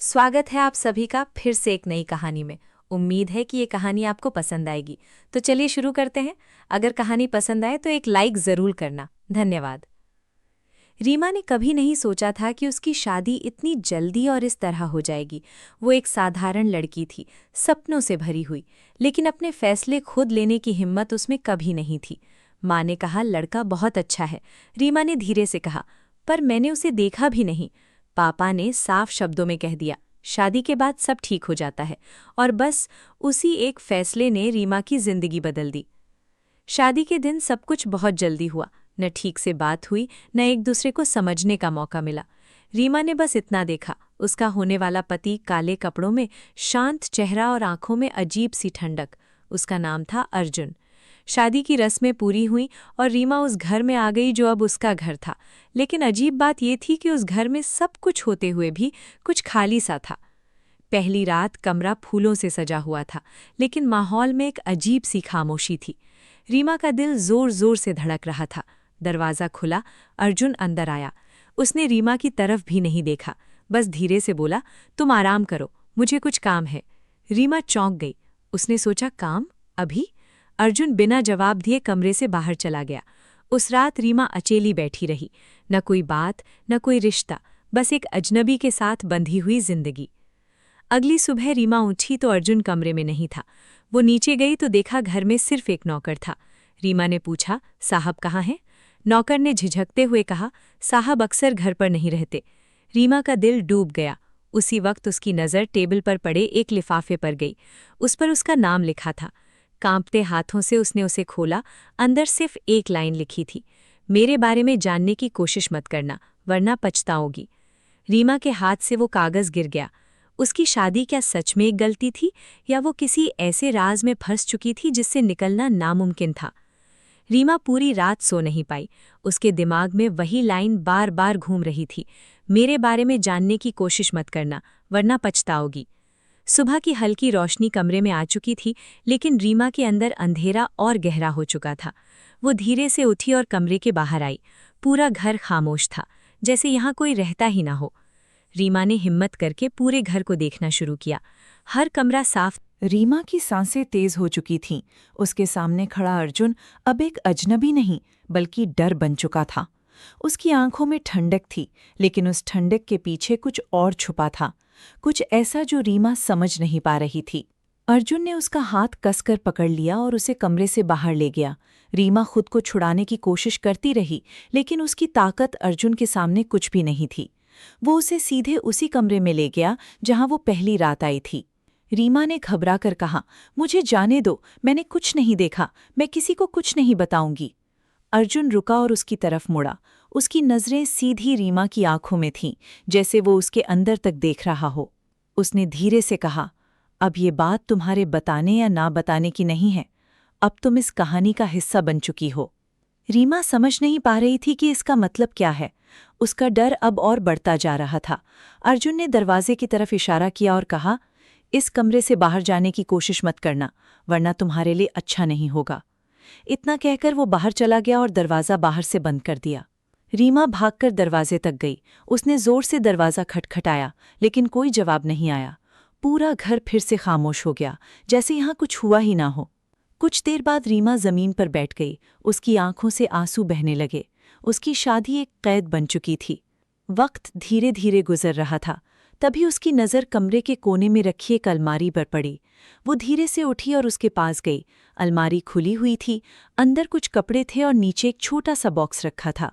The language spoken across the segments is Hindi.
स्वागत है आप सभी का फिर से एक नई कहानी में। उम्मीद है कि ये कहानी आपको पसंद आएगी। तो चलिए शुरू करते हैं। अगर कहानी पसंद आए तो एक लाइक ज़रूर करना। धन्यवाद। रीमा ने कभी नहीं सोचा था कि उसकी शादी इतनी जल्दी और इस तरह हो जाएगी। वो एक साधारण लड़की थी, सपनों से भरी हुई, लेकिन अपने फैसले खुद लेने की हिम्मत उसमें कभी नहीं थी। माँ ने कहा, लड़का बहुत अच्छा है। रीमा ने धीरे से कहा, पर मैंने उसे देखा भी नहीं। पापा ने साफ शब्दों में कह दिया, शादी के बाद सब ठीक हो जाता है। और बस उसी एक फैसले ने रीमा की जिंदगी बदल दी। शादी के दिन सब कुछ बहुत जल्दी हुआ। न ठीक से बात हुई, न एक दूसरे को समझने का मौका मिला। रीमा ने बस इतना देखा, उसका होने वाला पति काले कपड़ों में, शांत चेहरा और आंखों में अजीब सी ठंडक। उसका नाम था अर्जुन। शादी की रस्में पूरी हुईं और रीमा उस घर में आ गई जो अब उसका घर था। लेकिन अजीब बात ये थी कि उस घर में सब कुछ होते हुए भी कुछ खाली सा था। पहली रात कमरा फूलों से सजा हुआ था, लेकिन माहौल में एक अजीब सी खामोशी थी। रीमा का दिल जोर जोर से धड़क रहा था। दरवाज़ा खुला, अर्जुन अंदर आया। उसने रीमा की तरफ भी नहीं देखा, बस धीरे से बोला, तुम आराम करो, मुझे कुछ काम है। रीमा चौंक गई। उसने सोचा, काम? अभी? अर्जुन बिना जवाब दिए कमरे से बाहर चला गया। उस रात रीमा अकेली बैठी रही। न कोई बात, न कोई रिश्ता, बस एक अजनबी के साथ बंधी हुई जिंदगी। अगली सुबह रीमा उठी तो अर्जुन कमरे में नहीं था। वो नीचे गई तो देखा घर में सिर्फ एक नौकर था। रीमा ने पूछा, साहब कहाँ हैं? नौकर ने झिझकते हुए कहा, साहब अक्सर घर पर नहीं रहते। रीमा का दिल डूब गया। उसी वक्त उसकी नज़र टेबल पर पड़े एक लिफाफे पर गई। उस पर उसका नाम लिखा था। कांपते हाथों से उसने उसे खोला। अंदर सिर्फ एक लाइन लिखी थी, मेरे बारे में जानने की कोशिश मत करना, वरना पछताओगी। रीमा के हाथ से वो कागज़ गिर गया। उसकी शादी क्या सच में एक गलती थी, या वो किसी ऐसे राज में फंस चुकी थी जिससे निकलना नामुमकिन था? रीमा पूरी रात सो नहीं पाई। उसके दिमाग में वही लाइन बार बार घूम रही थी, मेरे बारे में जानने की कोशिश मत करना, वरना पछताओगी। सुबह की हल्की रोशनी कमरे में आ चुकी थी, लेकिन रीमा के अंदर अंधेरा और गहरा हो चुका था। वो धीरे से उठी और कमरे के बाहर आई। पूरा घर खामोश था, जैसे यहाँ कोई रहता ही ना हो। रीमा ने हिम्मत करके पूरे घर को देखना शुरू किया। हर कमरा साफ। रीमा की सांसें तेज हो चुकी थीं। उसके सामने खड़ा अर्जुन अब एक अजनबी नहीं, बल्कि डर बन चुका था। उसकी आंखों में ठंडक थी, लेकिन उस ठंडक के पीछे कुछ और छुपा था, कुछ ऐसा जो रीमा समझ नहीं पा रही थी। अर्जुन ने उसका हाथ कसकर पकड़ लिया और उसे कमरे से बाहर ले गया। रीमा खुद को छुड़ाने की कोशिश करती रही, लेकिन उसकी ताकत अर्जुन के सामने कुछ भी नहीं थी। वो उसे सीधे उसी कमरे में ले गया जहां वो पहली रात आई थी। रीमा ने घबराकर कहा, मुझे जाने दो, मैंने कुछ नहीं देखा, मैं किसी को कुछ नहीं बताऊंगी। अर्जुन रुका और उसकी तरफ मुड़ा। उसकी नज़रें सीधी रीमा की आंखों में थीं, जैसे वो उसके अंदर तक देख रहा हो। उसने धीरे से कहा, अब ये बात तुम्हारे बताने या ना बताने की नहीं है, अब तुम इस कहानी का हिस्सा बन चुकी हो। रीमा समझ नहीं पा रही थी कि इसका मतलब क्या है। उसका डर अब और बढ़ता जा रहा था। अर्जुन ने दरवाजे की तरफ इशारा किया और कहा, इस कमरे से बाहर जाने की कोशिश मत करना, वरना तुम्हारे लिए अच्छा नहीं होगा। इतना कहकर वो बाहर चला गया और दरवाज़ा बाहर से बंद कर दिया। रीमा भागकर दरवाजे तक गई। उसने जोर से दरवाज़ा खटखटाया, लेकिन कोई जवाब नहीं आया। पूरा घर फिर से खामोश हो गया, जैसे यहाँ कुछ हुआ ही ना हो। कुछ देर बाद रीमा ज़मीन पर बैठ गई। उसकी आंखों से आंसू बहने लगे। उसकी शादी एक कैद बन चुकी थी। वक्त धीरे धीरे गुजर रहा था। तभी उसकी नज़र कमरे के कोने में रखी एक अलमारी पर पड़ी। वो धीरे से उठी और उसके पास गई। अलमारी खुली हुई थी। अंदर कुछ कपड़े थे और नीचे एक छोटा सा बॉक्स रखा था।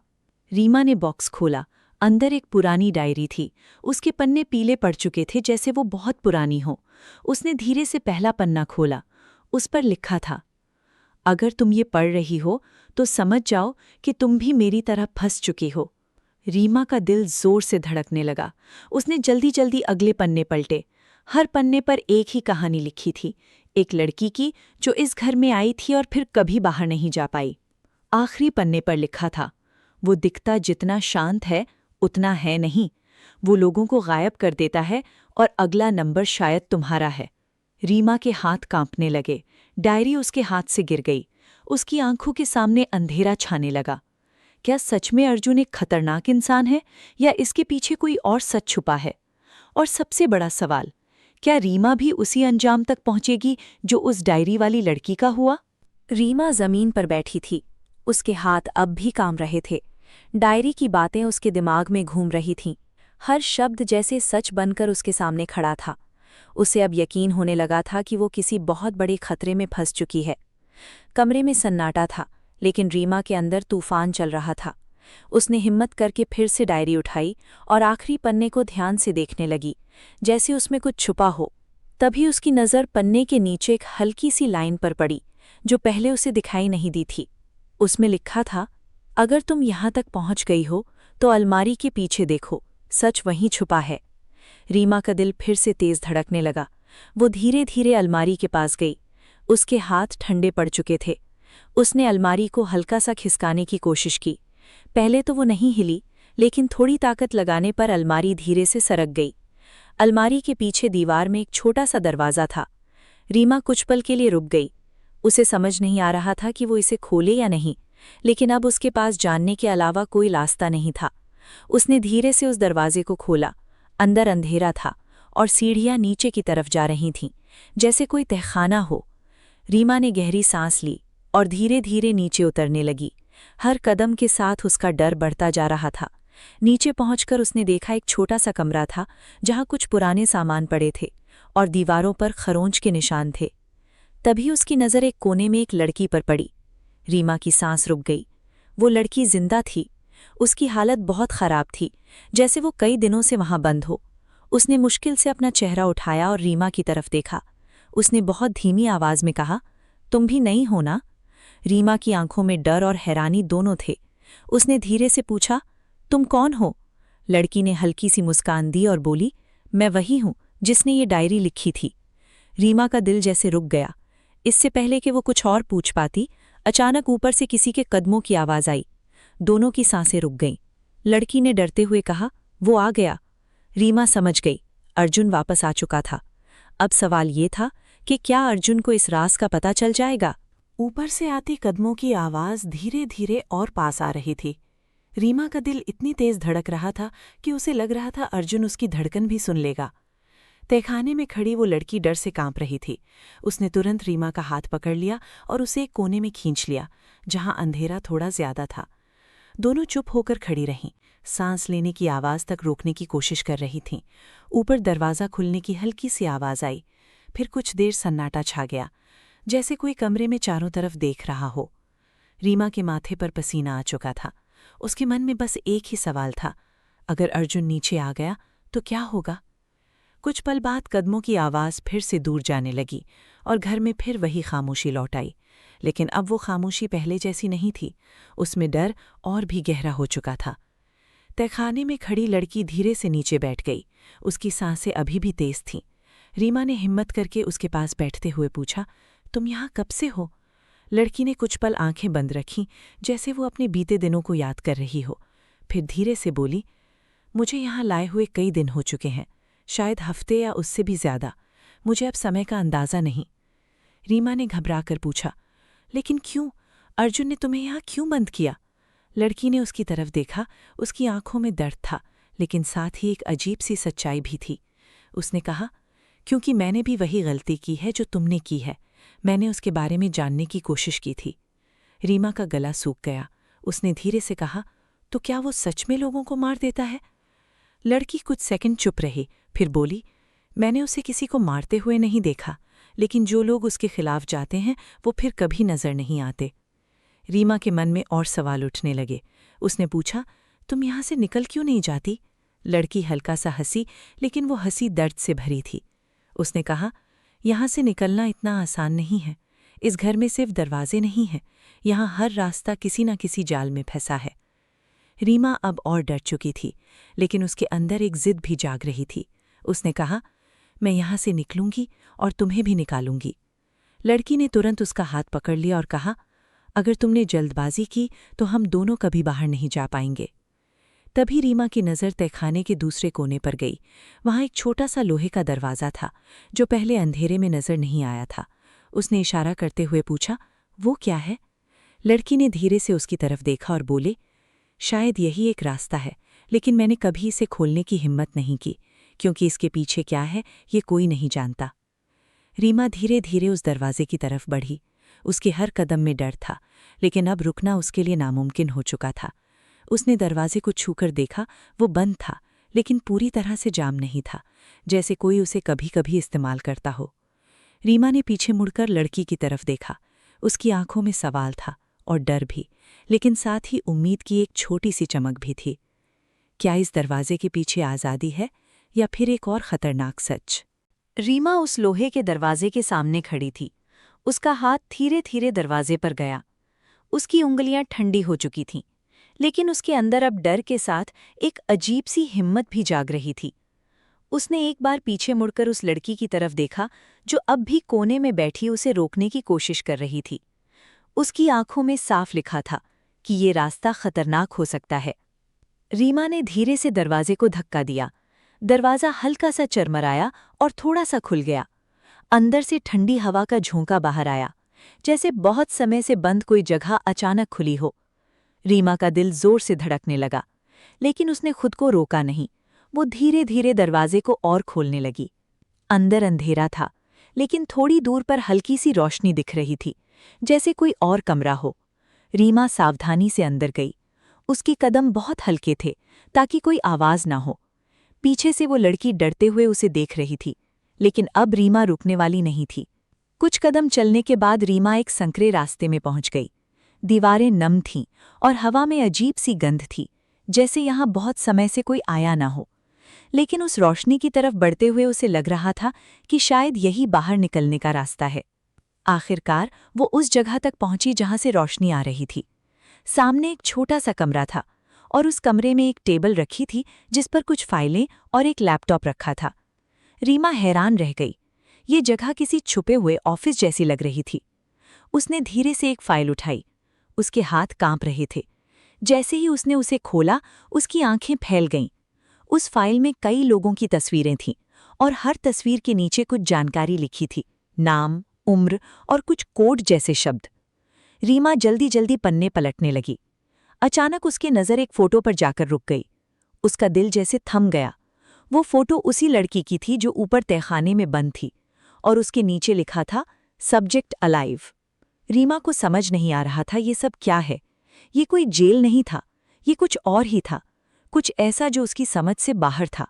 रीमा ने बॉक्स खोला। अंदर एक पुरानी डायरी थी। उसके पन्ने पीले पड़ चुके थे, जैसे वो बहुत पुरानी हो। उसने धीरे से पहला पन्ना खोला। उस पर लिखा था, अगर तुम ये पढ़ रही हो तो समझ जाओ कि तुम भी मेरी तरह फंस चुकी हो। रीमा का दिल जोर से धड़कने लगा। उसने जल्दी जल्दी अगले पन्ने पलटे। हर पन्ने पर एक ही कहानी लिखी थी, एक लड़की की जो इस घर में आई थी और फिर कभी बाहर नहीं जा पाई। आखिरी पन्ने पर लिखा था, वो दिखता जितना शांत है उतना है नहीं, वो लोगों को गायब कर देता है और अगला नंबर शायद तुम्हारा है। रीमा के हाथ कांपने लगे। डायरी उसके हाथ से गिर गई। उसकी आंखों के सामने अंधेरा छाने लगा। क्या सच में अर्जुन एक खतरनाक इंसान है, या इसके पीछे कोई और सच छुपा है? और सबसे बड़ा सवाल, क्या रीमा भी उसी अंजाम तक पहुंचेगी जो उस डायरी वाली लड़की का हुआ? रीमा जमीन पर बैठी थी। उसके हाथ अब भी काम रहे थे। डायरी की बातें उसके दिमाग में घूम रही थीं। हर शब्द जैसे सच बनकर उसके सामने खड़ा था। उसे अब यकीन होने लगा था कि वो किसी बहुत बड़े खतरे में फंस चुकी है। कमरे में सन्नाटा था, लेकिन रीमा के अंदर तूफान चल रहा था। उसने हिम्मत करके फिर से डायरी उठाई और आखिरी पन्ने को ध्यान से देखने लगी, जैसे उसमें कुछ छुपा हो। तभी उसकी नज़र पन्ने के नीचे एक हल्की सी लाइन पर पड़ी, जो पहले उसे दिखाई नहीं दी थी। उसमें लिखा था, अगर तुम यहाँ तक पहुँच गई हो तो अलमारी के पीछे देखो, सच वहीं छुपा है। रीमा का दिल फिर से तेज धड़कने लगा। वो धीरे धीरे अलमारी के पास गई। उसके हाथ ठंडे पड़ चुके थे। उसने अलमारी को हल्का सा खिसकाने की कोशिश की। पहले तो वो नहीं हिली, लेकिन थोड़ी ताकत लगाने पर अलमारी धीरे से सरक गई। अलमारी के पीछे दीवार में एक छोटा सा दरवाज़ा था। रीमा कुछ पल के लिए रुक गई। उसे समझ नहीं आ रहा था कि वो इसे खोले या नहीं, लेकिन अब उसके पास जानने के अलावा कोई रास्ता नहीं था। उसने धीरे से उस दरवाजे को खोला। अंदर अंधेरा था और सीढ़ियाँ नीचे की तरफ जा रही थीं, जैसे कोई तहखाना हो। रीमा ने गहरी सांस ली और धीरे धीरे नीचे उतरने लगी। हर कदम के साथ उसका डर बढ़ता जा रहा था। नीचे पहुंचकर उसने देखा एक छोटा सा कमरा था, जहां कुछ पुराने सामान पड़े थे और दीवारों पर खरोंच के निशान थे। तभी उसकी नज़र एक कोने में एक लड़की पर पड़ी। रीमा की सांस रुक गई। वो लड़की जिंदा थी। उसकी हालत बहुत खराब थी, जैसे वो कई दिनों से वहां बंद हो। उसने मुश्किल से अपना चेहरा उठाया और रीमा की तरफ देखा। उसने बहुत धीमी आवाज में कहा, तुम भी नहीं हो ना? रीमा की आंखों में डर और हैरानी दोनों थे। उसने धीरे से पूछा, तुम कौन हो? लड़की ने हल्की सी मुस्कान दी और बोली, मैं वही हूं जिसने ये डायरी लिखी थी। रीमा का दिल जैसे रुक गया। इससे पहले कि वो कुछ और पूछ पाती, अचानक ऊपर से किसी के कदमों की आवाज आई। दोनों की सांसें रुक गईं। लड़की ने डरते हुए कहा, वो आ गया। रीमा समझ गई, अर्जुन वापस आ चुका था। अब सवाल ये था कि क्या अर्जुन को इस राज का पता चल जाएगा? ऊपर से आती कदमों की आवाज धीरे धीरे और पास आ रही थी। रीमा का दिल इतनी तेज धड़क रहा था कि उसे लग रहा था अर्जुन उसकी धड़कन भी सुन लेगा। तहखाने में खड़ी वो लड़की डर से कांप रही थी। उसने तुरंत रीमा का हाथ पकड़ लिया और उसे एक कोने में खींच लिया, जहां अंधेरा थोड़ा ज्यादा था। दोनों चुप होकर खड़ी रहीं, सांस लेने की आवाज तक रोकने की कोशिश कर रही थीं। ऊपर दरवाज़ा खुलने की हल्की सी आवाज आई। फिर कुछ देर सन्नाटा छा गया, जैसे कोई कमरे में चारों तरफ देख रहा हो। रीमा के माथे पर पसीना आ चुका था। उसके मन में बस एक ही सवाल था, अगर अर्जुन नीचे आ गया तो क्या होगा? कुछ पल बाद कदमों की आवाज़ फिर से दूर जाने लगी और घर में फिर वही खामोशी लौट आई। लेकिन अब वो खामोशी पहले जैसी नहीं थी। उसमें डर और भी गहरा हो चुका था। तहखाने में खड़ी लड़की धीरे से नीचे बैठ गई। उसकी सांसें अभी भी तेज थीं। रीमा ने हिम्मत करके उसके पास बैठते हुए पूछा, तुम यहाँ कब से हो? लड़की ने कुछ पल आंखें बंद रखीं, जैसे वो अपने बीते दिनों को याद कर रही हो। फिर धीरे से बोली, मुझे यहाँ लाए हुए कई दिन हो चुके हैं, शायद हफ्ते या उससे भी ज्यादा। मुझे अब समय का अंदाज़ा नहीं। रीमा ने घबराकर पूछा, लेकिन क्यों? अर्जुन ने तुम्हें यहाँ क्यों बंद किया? लड़की ने उसकी तरफ देखा। उसकी आंखों में दर्द था, लेकिन साथ ही एक अजीब सी सच्चाई भी थी। उसने कहा, क्योंकि मैंने भी वही गलती की है जो तुमने की है। मैंने उसके बारे में जानने की कोशिश की थी। रीमा का गला सूख गया। उसने धीरे से कहा, तो क्या वो सच में लोगों को मार देता है? लड़की कुछ सेकंड चुप रही, फिर बोली, मैंने उसे किसी को मारते हुए नहीं देखा, लेकिन जो लोग उसके खिलाफ जाते हैं वो फिर कभी नजर नहीं आते। रीमा के मन में और सवाल उठने लगे। उसने पूछा, तुम यहाँ से निकल क्यों नहीं जाती? लड़की हल्का सा हंसी, लेकिन वो हंसी दर्द से भरी थी। उसने कहा, यहाँ से निकलना इतना आसान नहीं है। इस घर में सिर्फ दरवाजे नहीं हैं, यहाँ हर रास्ता किसी न किसी जाल में फंसा है। रीमा अब और डर चुकी थी, लेकिन उसके अंदर एक जिद भी जाग रही थी। उसने कहा, मैं यहाँ से निकलूंगी और तुम्हें भी निकालूंगी। लड़की ने तुरंत उसका हाथ पकड़ लिया और कहा, अगर तुमने जल्दबाजी की तो हम दोनों कभी बाहर नहीं जा पाएंगे। तभी रीमा की नज़र तहखाने के दूसरे कोने पर गई। वहाँ एक छोटा सा लोहे का दरवाज़ा था, जो पहले अंधेरे में नज़र नहीं आया था। उसने इशारा करते हुए पूछा, वो क्या है? लड़की ने धीरे से उसकी तरफ देखा और बोले, शायद यही एक रास्ता है, लेकिन मैंने कभी इसे खोलने की हिम्मत नहीं की, क्योंकि इसके पीछे क्या है ये कोई नहीं जानता। रीमा धीरे धीरे उस दरवाजे की तरफ बढ़ी। उसके हर कदम में डर था, लेकिन अब रुकना उसके लिए नामुमकिन हो चुका था। उसने दरवाजे को छूकर देखा, वो बंद था, लेकिन पूरी तरह से जाम नहीं था, जैसे कोई उसे कभी कभी इस्तेमाल करता हो। रीमा ने पीछे मुड़कर लड़की की तरफ देखा। उसकी आंखों में सवाल था और डर भी, लेकिन साथ ही उम्मीद की एक छोटी सी चमक भी थी। क्या इस दरवाजे के पीछे आज़ादी है या फिर एक और खतरनाक सच? रीमा उस लोहे के दरवाजे के सामने खड़ी थी। उसका हाथ धीरे धीरे दरवाजे पर गया। उसकी उंगलियां ठंडी हो चुकी थीं, लेकिन उसके अंदर अब डर के साथ एक अजीब सी हिम्मत भी जाग रही थी। उसने एक बार पीछे मुड़कर उस लड़की की तरफ देखा जो अब भी कोने में बैठी उसे रोकने की कोशिश कर रही थी। उसकी आंखों में साफ लिखा था कि ये रास्ता खतरनाक हो सकता है। रीमा ने धीरे से दरवाजे को धक्का दिया। दरवाज़ा हल्का सा चरमराया और थोड़ा सा खुल गया। अंदर से ठंडी हवा का झोंका बाहर आया, जैसे बहुत समय से बंद कोई जगह अचानक खुली हो। रीमा का दिल जोर से धड़कने लगा, लेकिन उसने खुद को रोका नहीं। वो धीरे धीरे दरवाजे को और खोलने लगी। अंदर अंधेरा था, लेकिन थोड़ी दूर पर हल्की सी रोशनी दिख रही थी, जैसे कोई और कमरा हो। रीमा सावधानी से अंदर गई। उसके कदम बहुत हल्के थे, ताकि कोई आवाज ना हो। पीछे से वो लड़की डरते हुए उसे देख रही थी, लेकिन अब रीमा रुकने वाली नहीं थी। कुछ कदम चलने के बाद रीमा एक संकरे रास्ते में पहुंच गई। दीवारें नम थीं और हवा में अजीब सी गंध थी, जैसे यहाँ बहुत समय से कोई आया ना हो। लेकिन उस रोशनी की तरफ बढ़ते हुए उसे लग रहा था कि शायद यही बाहर निकलने का रास्ता है। आखिरकार वो उस जगह तक पहुंची जहां से रोशनी आ रही थी। सामने एक छोटा सा कमरा था और उस कमरे में एक टेबल रखी थी जिस पर कुछ फाइलें और एक लैपटॉप रखा था। रीमा हैरान रह गई। ये जगह किसी छुपे हुए ऑफिस जैसी लग रही थी। उसने धीरे से एक फाइल उठाई। उसके हाथ कांप रहे थे। जैसे ही उसने उसे खोला, उसकी आंखें फैल गईं। उस फाइल में कई लोगों की तस्वीरें थीं और हर तस्वीर के नीचे कुछ जानकारी लिखी थी, नाम, उम्र और कुछ कोड जैसे शब्द। रीमा जल्दी जल्दी पन्ने पलटने लगी। अचानक उसकी नज़र एक फोटो पर जाकर रुक गई। उसका दिल जैसे थम गया। वो फोटो उसी लड़की की थी जो ऊपर तहखाने में बंद थी, और उसके नीचे लिखा था सब्जेक्ट अलाइव। रीमा को समझ नहीं आ रहा था ये सब क्या है। ये कोई जेल नहीं था, ये कुछ और ही था, कुछ ऐसा जो उसकी समझ से बाहर था।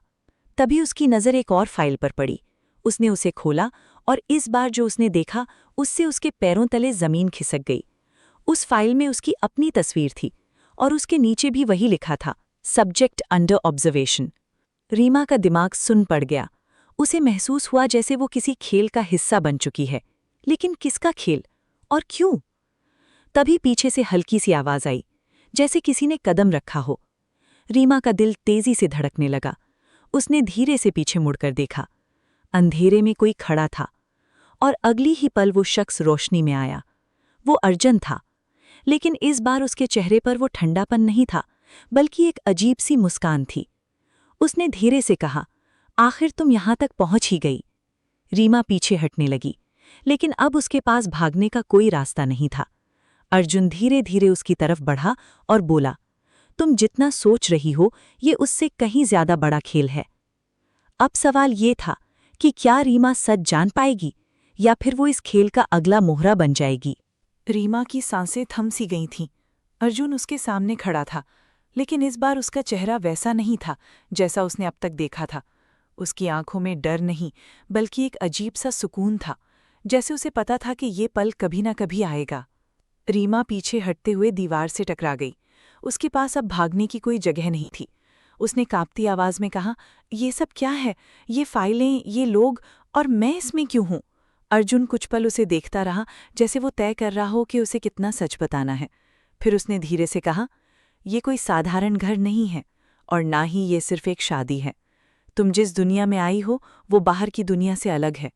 तभी उसकी नज़र एक और फाइल पर पड़ी। उसने उसे खोला और इस बार जो उसने देखा उससे उसके पैरों तले ज़मीन खिसक गई। उस फाइल में उसकी अपनी तस्वीर थी और उसके नीचे भी वही लिखा था, सब्जेक्ट अंडर ऑब्जर्वेशन। रीमा का दिमाग सुन पड़ गया। उसे महसूस हुआ जैसे वो किसी खेल का हिस्सा बन चुकी है। लेकिन किसका खेल और क्यों? तभी पीछे से हल्की सी आवाज आई, जैसे किसी ने कदम रखा हो। रीमा का दिल तेजी से धड़कने लगा। उसने धीरे से पीछे मुड़कर देखा। अंधेरे में कोई खड़ा था और अगली ही पल वो शख्स रोशनी में आया। वो अर्जुन था, लेकिन इस बार उसके चेहरे पर वो ठंडापन नहीं था, बल्कि एक अजीब सी मुस्कान थी। उसने धीरे से कहा, आखिर तुम यहां तक पहुंच ही गई। रीमा पीछे हटने लगी, लेकिन अब उसके पास भागने का कोई रास्ता नहीं था। अर्जुन धीरे धीरे उसकी तरफ बढ़ा और बोला, तुम जितना सोच रही हो ये उससे कहीं ज्यादा बड़ा खेल है। अब सवाल ये था कि क्या रीमा सच जान पाएगी या फिर वो इस खेल का अगला मोहरा बन जाएगी। रीमा की सांसें थम सी गई थीं। अर्जुन उसके सामने खड़ा था, लेकिन इस बार उसका चेहरा वैसा नहीं था जैसा उसने अब तक देखा था। उसकी आंखों में डर नहीं, बल्कि एक अजीब सा सुकून था, जैसे उसे पता था कि ये पल कभी ना कभी आएगा। रीमा पीछे हटते हुए दीवार से टकरा गई। उसके पास अब भागने की कोई जगह नहीं थी। उसने कांपती आवाज में कहा, ये सब क्या है? ये फाइलें, ये लोग, और मैं इसमें क्यों हूं? अर्जुन कुछ पल उसे देखता रहा, जैसे वो तय कर रहा हो कि उसे कितना सच बताना है। फिर उसने धीरे से कहा, ये कोई साधारण घर नहीं है और ना ही ये सिर्फ एक शादी है। तुम जिस दुनिया में आई हो वो बाहर की दुनिया से अलग है।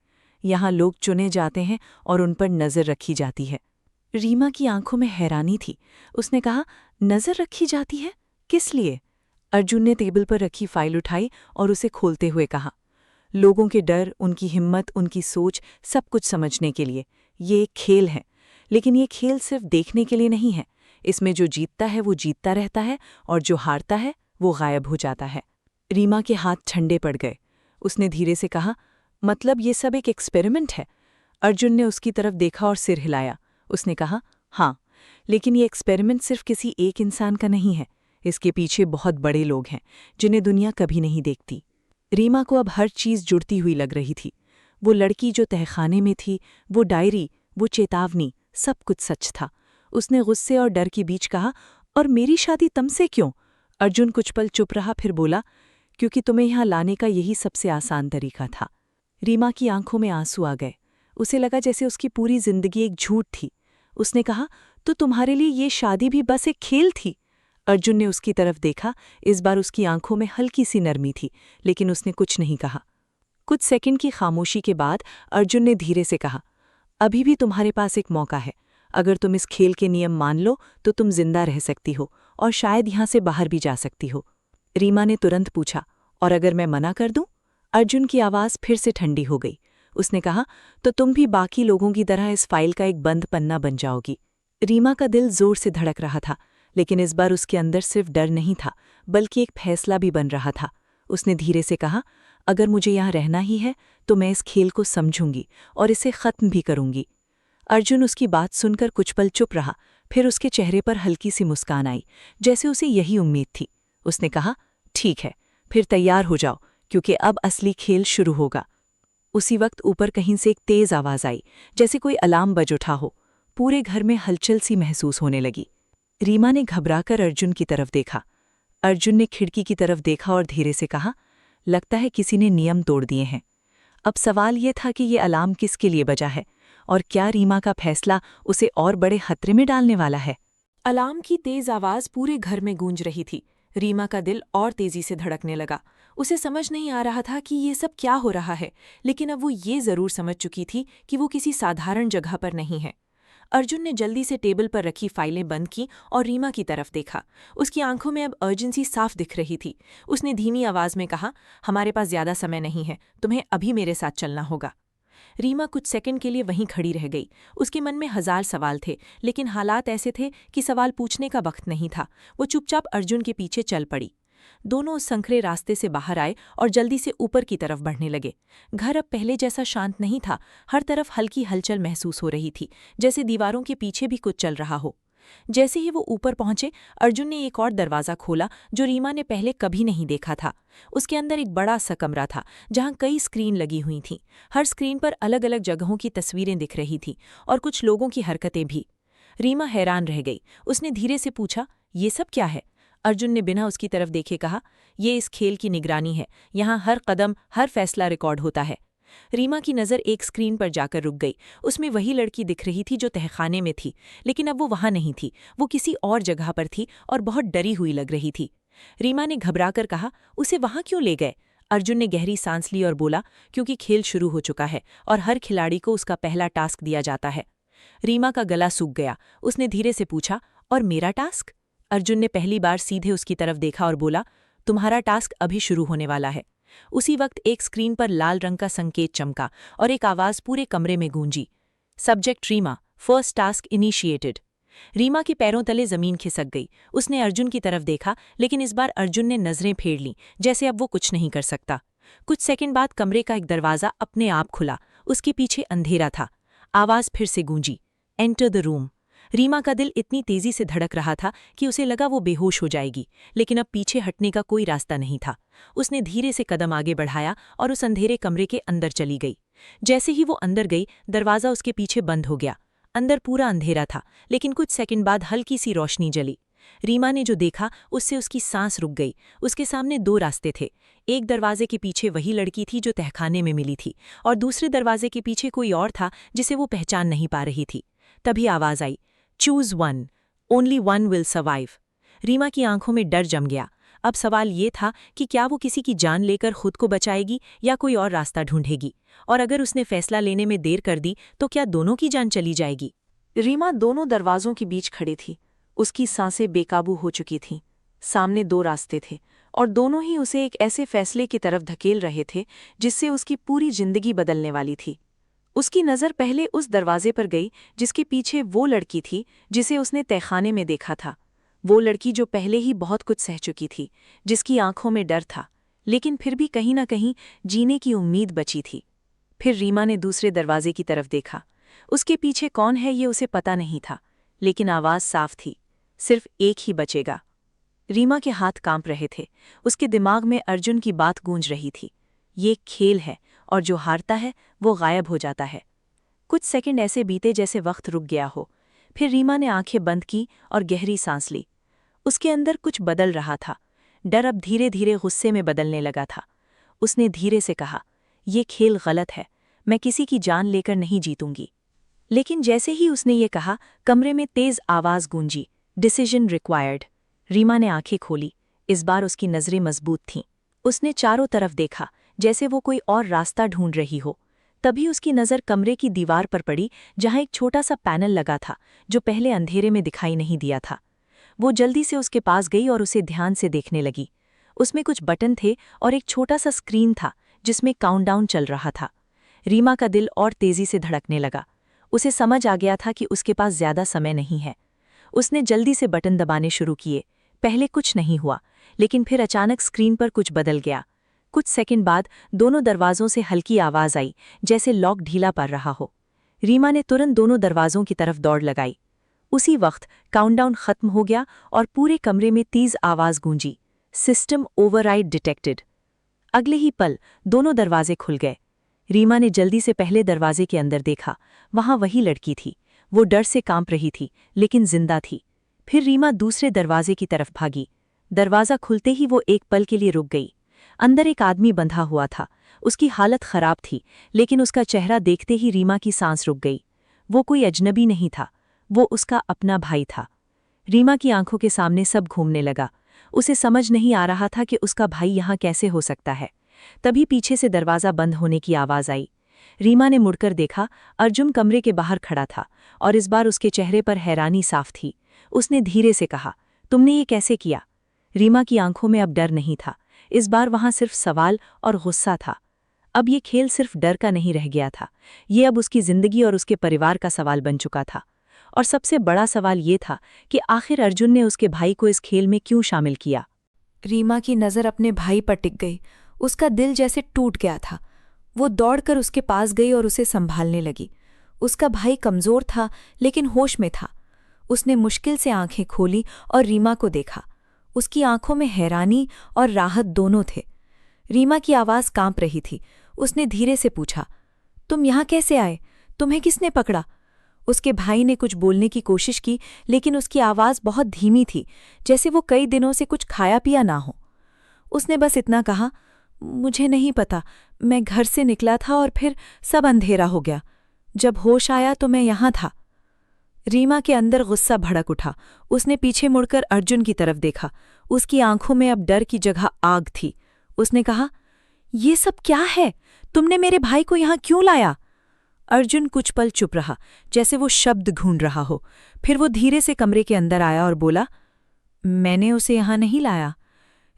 यहाँ लोग चुने जाते हैं और उन पर नज़र रखी जाती है। रीमा की आंखों में हैरानी थी। उसने कहा, नज़र रखी जाती है? किस लिए? अर्जुन ने टेबल पर रखी फाइल उठाई और उसे खोलते हुए कहा, लोगों के डर, उनकी हिम्मत, उनकी सोच, सब कुछ समझने के लिए। ये एक खेल है, लेकिन ये खेल सिर्फ देखने के लिए नहीं है। इसमें जो जीतता है वो जीतता रहता है और जो हारता है वो गायब हो जाता है। रीमा के हाथ ठंडे पड़ गए। उसने धीरे से कहा, मतलब ये सब एक एक्सपेरिमेंट है? अर्जुन ने उसकी तरफ देखा और सिर हिलाया। उसने कहा, हाँ, लेकिन ये एक्सपेरिमेंट सिर्फ किसी एक इंसान का नहीं है। इसके पीछे बहुत बड़े लोग हैं जिन्हें दुनिया कभी नहीं देखती। रीमा को अब हर चीज़ जुड़ती हुई लग रही थी। वो लड़की जो तहखाने में थी, वो डायरी, वो चेतावनी, सब कुछ सच था। उसने गुस्से और डर के बीच कहा, और मेरी शादी तुमसे क्यों? अर्जुन कुछ पल चुप रहा, फिर बोला, क्योंकि तुम्हें यहाँ लाने का यही सबसे आसान तरीका था। रीमा की आंखों में आंसू आ गए। उसे लगा जैसे उसकी पूरी जिंदगी एक झूठ थी। उसने कहा, तो तुम्हारे लिए ये शादी भी बस एक खेल थी? अर्जुन ने उसकी तरफ देखा। इस बार उसकी आंखों में हल्की सी नरमी थी, लेकिन उसने कुछ नहीं कहा। कुछ सेकंड की खामोशी के बाद अर्जुन ने धीरे से कहा, अभी भी तुम्हारे पास एक मौका है। अगर तुम इस खेल के नियम मान लो तो तुम जिंदा रह सकती हो और शायद यहाँ से बाहर भी जा सकती हो। रीमा ने तुरंत पूछा, और अगर मैं मना कर दूं? अर्जुन की आवाज़ फिर से ठंडी हो गई। उसने कहा, तो तुम भी बाकी लोगों की तरह इस फाइल का एक बंद पन्ना बन जाओगी। रीमा का दिल जोर से धड़क रहा था, लेकिन इस बार उसके अंदर सिर्फ डर नहीं था, बल्कि एक फैसला भी बन रहा था। उसने धीरे से कहा, अगर मुझे यहाँ रहना ही है तो मैं इस खेल को समझूंगी और इसे खत्म भी करूंगी। अर्जुन उसकी बात सुनकर कुछ पल चुप रहा, फिर उसके चेहरे पर हल्की सी मुस्कान आई, जैसे उसे यही उम्मीद थी। उसने कहा, ठीक है, फिर तैयार हो जाओ, क्योंकि अब असली खेल शुरू होगा। उसी वक्त ऊपर कहीं से एक तेज आवाज आई, जैसे कोई अलार्म बज उठा हो। पूरे घर में हलचल सी महसूस होने लगी। रीमा ने घबराकर अर्जुन की तरफ देखा। अर्जुन ने खिड़की की तरफ देखा और धीरे से कहा, लगता है किसी ने नियम तोड़ दिए हैं। अब सवाल ये था कि ये अलार्म किसके लिए बजा है, और क्या रीमा का फैसला उसे और बड़े खतरे में डालने वाला है? अलार्म की तेज आवाज पूरे घर में गूंज रही थी। रीमा का दिल और तेजी से धड़कने लगा। उसे समझ नहीं आ रहा था कि ये सब क्या हो रहा है, लेकिन अब वो ये जरूर समझ चुकी थी कि वो किसी साधारण जगह पर नहीं है। अर्जुन ने जल्दी से टेबल पर रखी फाइलें बंद की और रीमा की तरफ देखा। उसकी आंखों में अब अर्जेंसी साफ दिख रही थी। उसने धीमी आवाज में कहा, हमारे पास ज्यादा समय नहीं है, तुम्हें अभी मेरे साथ चलना होगा। रीमा कुछ सेकंड के लिए वहीं खड़ी रह गई। उसके मन में हजार सवाल थे, लेकिन हालात ऐसे थे कि सवाल पूछने का वक्त नहीं था। वो चुपचाप अर्जुन के पीछे चल पड़ी। दोनों उस संकरे रास्ते से बाहर आए और जल्दी से ऊपर की तरफ बढ़ने लगे। घर अब पहले जैसा शांत नहीं था। हर तरफ हल्की हलचल महसूस हो रही थी, जैसे दीवारों के पीछे भी कुछ चल रहा हो। जैसे ही वो ऊपर पहुंचे, अर्जुन ने एक और दरवाज़ा खोला जो रीमा ने पहले कभी नहीं देखा था। उसके अंदर एक बड़ा सा कमरा था जहां कई स्क्रीन लगी हुई थीं। हर स्क्रीन पर अलग अलग जगहों की तस्वीरें दिख रही थीं और कुछ लोगों की हरकतें भी। रीमा हैरान रह गई। उसने धीरे से पूछा, ये सब क्या है? अर्जुन ने बिना उसकी तरफ देखे कहा, ये इस खेल की निगरानी है। यहाँ हर कदम, हर फैसला रिकॉर्ड होता है। रीमा की नज़र एक स्क्रीन पर जाकर रुक गई। उसमें वही लड़की दिख रही थी जो तहखाने में थी, लेकिन अब वो वहाँ नहीं थी। वो किसी और जगह पर थी और बहुत डरी हुई लग रही थी। रीमा ने घबराकर कहा, उसे वहाँ क्यों ले गए? अर्जुन ने गहरी सांस ली और बोला, क्योंकि खेल शुरू हो चुका है और हर खिलाड़ी को उसका पहला टास्क दिया जाता है। रीमा का गला सूख गया। उसने धीरे से पूछा, और मेरा टास्क? अर्जुन ने पहली बार सीधे उसकी तरफ देखा और बोला, तुम्हारा टास्क अभी शुरू होने वाला है। उसी वक्त एक स्क्रीन पर लाल रंग का संकेत चमका और एक आवाज पूरे कमरे में गूंजी, subject Reema, first task initiated. Reema के पैरों तले जमीन खिसक गई। उसने अर्जुन की तरफ देखा, लेकिन इस बार अर्जुन ने नजरें फेर लीं, जैसे अब वो कुछ नहीं कर सकता। कुछ सेकंड बाद कमरे का एक दरवाजा अपने आप खुला। उसके पीछे अंधेरा था। आवाज फिर से गूंजी, एंटर द रूम। रीमा का दिल इतनी तेजी से धड़क रहा था कि उसे लगा वो बेहोश हो जाएगी, लेकिन अब पीछे हटने का कोई रास्ता नहीं था। उसने धीरे से कदम आगे बढ़ाया और उस अंधेरे कमरे के अंदर चली गई। जैसे ही वो अंदर गई, दरवाज़ा उसके पीछे बंद हो गया। अंदर पूरा अंधेरा था, लेकिन कुछ सेकंड बाद हल्की सी रोशनी जली। रीमा ने जो देखा उससे उसकी सांस रुक गई। उसके सामने दो रास्ते थे। एक दरवाजे के पीछे वही लड़की थी जो तहखाने में मिली थी, और दूसरे दरवाजे के पीछे कोई और था जिसे वो पहचान नहीं पा रही थी। तभी आवाज आई, choose one, only one will survive. Reema की आंखों में डर जम गया। अब सवाल ये था कि क्या वो किसी की जान लेकर खुद को बचाएगी या कोई और रास्ता ढूंढेगी, और अगर उसने फैसला लेने में देर कर दी तो क्या दोनों की जान चली जाएगी। रीमा दोनों दरवाजों के बीच खड़ी थी। उसकी सांसें बेकाबू हो चुकी थीं। सामने दो रास्ते थे और दोनों ही उसे एक ऐसे फैसले की तरफ धकेल रहे थे जिससे उसकी पूरी जिंदगी बदलने वाली थी। उसकी नज़र पहले उस दरवाजे पर गई जिसके पीछे वो लड़की थी जिसे उसने तहखाने में देखा था। वो लड़की जो पहले ही बहुत कुछ सह चुकी थी, जिसकी आंखों में डर था, लेकिन फिर भी कहीं न कहीं जीने की उम्मीद बची थी। फिर रीमा ने दूसरे दरवाजे की तरफ देखा। उसके पीछे कौन है ये उसे पता नहीं था, लेकिन आवाज़ साफ थी, सिर्फ एक ही बचेगा। रीमा के हाथ कांप रहे थे। उसके दिमाग में अर्जुन की बात गूंज रही थी, ये खेल है और जो हारता है वो गायब हो जाता है। कुछ सेकंड ऐसे बीते जैसे वक्त रुक गया हो। फिर रीमा ने आंखें बंद की और गहरी सांस ली। उसके अंदर कुछ बदल रहा था। डर अब धीरे धीरे गुस्से में बदलने लगा था। उसने धीरे से कहा, ये खेल गलत है, मैं किसी की जान लेकर नहीं जीतूंगी। लेकिन जैसे ही उसने ये कहा, कमरे में तेज आवाज गूंजी, डिसीजन रिक्वायर्ड। रीमा ने आंखें खोली। इस बार उसकी नजरें मजबूत थीं। उसने चारों तरफ देखा, जैसे वो कोई और रास्ता ढूंढ रही हो। तभी उसकी नज़र कमरे की दीवार पर पड़ी, जहां एक छोटा सा पैनल लगा था, जो पहले अंधेरे में दिखाई नहीं दिया था। वो जल्दी से उसके पास गई और उसे ध्यान से देखने लगी। उसमें कुछ बटन थे और एक छोटा सा स्क्रीन था, जिसमें काउंटडाउन चल रहा था। रीमा का दिल और तेजी से धड़कने लगा। उसे समझ आ गया था कि उसके पास ज्यादा समय नहीं है। उसने जल्दी से बटन दबाने शुरू किए। पहले कुछ नहीं हुआ, लेकिन फिर अचानक स्क्रीन पर कुछ बदल गया। कुछ सेकंड बाद दोनों दरवाजों से हल्की आवाज आई, जैसे लॉक ढीला पड़ रहा हो। रीमा ने तुरंत दोनों दरवाजों की तरफ दौड़ लगाई। उसी वक्त काउंटडाउन खत्म हो गया और पूरे कमरे में तेज आवाज गूंजी, सिस्टम ओवरराइड डिटेक्टेड। अगले ही पल दोनों दरवाजे खुल गए। रीमा ने जल्दी से पहले दरवाजे के अंदर देखा। वहां वही लड़की थी। वो डर से कांप रही थी, लेकिन जिंदा थी। फिर रीमा दूसरे दरवाजे की तरफ भागी। दरवाजा खुलते ही वो एक पल के लिए रुक गई। अंदर एक आदमी बंधा हुआ था। उसकी हालत खराब थी, लेकिन उसका चेहरा देखते ही रीमा की सांस रुक गई। वो कोई अजनबी नहीं था, वो उसका अपना भाई था। रीमा की आंखों के सामने सब घूमने लगा। उसे समझ नहीं आ रहा था कि उसका भाई यहाँ कैसे हो सकता है। तभी पीछे से दरवाज़ा बंद होने की आवाज़ आई। रीमा ने मुड़कर देखा, अर्जुन कमरे के बाहर खड़ा था और इस बार उसके चेहरे पर हैरानी साफ थी। उसने धीरे से कहा, तुमने ये कैसे किया? रीमा की आंखों में अब डर नहीं था। इस बार वहां सिर्फ सवाल और गुस्सा था। अब ये खेल सिर्फ डर का नहीं रह गया था, ये अब उसकी जिंदगी और उसके परिवार का सवाल बन चुका था। और सबसे बड़ा सवाल ये था कि आखिर अर्जुन ने उसके भाई को इस खेल में क्यों शामिल किया। रीमा की नज़र अपने भाई पर टिक गई। उसका दिल जैसे टूट गया था। वो दौड़कर उसके पास गई और उसे संभालने लगी। उसका भाई कमज़ोर था, लेकिन होश में था। उसने मुश्किल से आंखें खोली और रीमा को देखा। उसकी आंखों में हैरानी और राहत दोनों थे। रीमा की आवाज़ कांप रही थी। उसने धीरे से पूछा, तुम यहाँ कैसे आए? तुम्हें किसने पकड़ा? उसके भाई ने कुछ बोलने की कोशिश की, लेकिन उसकी आवाज़ बहुत धीमी थी, जैसे वो कई दिनों से कुछ खाया पिया ना हो। उसने बस इतना कहा, मुझे नहीं पता, मैं घर से निकला था और फिर सब अंधेरा हो गया। जब होश आया तो मैं यहाँ था। रीमा के अंदर गुस्सा भड़क उठा। उसने पीछे मुड़कर अर्जुन की तरफ देखा। उसकी आंखों में अब डर की जगह आग थी। उसने कहा, ये सब क्या है? तुमने मेरे भाई को यहाँ क्यों लाया? अर्जुन कुछ पल चुप रहा, जैसे वो शब्द ढूंढ रहा हो। फिर वो धीरे से कमरे के अंदर आया और बोला, मैंने उसे यहाँ नहीं लाया।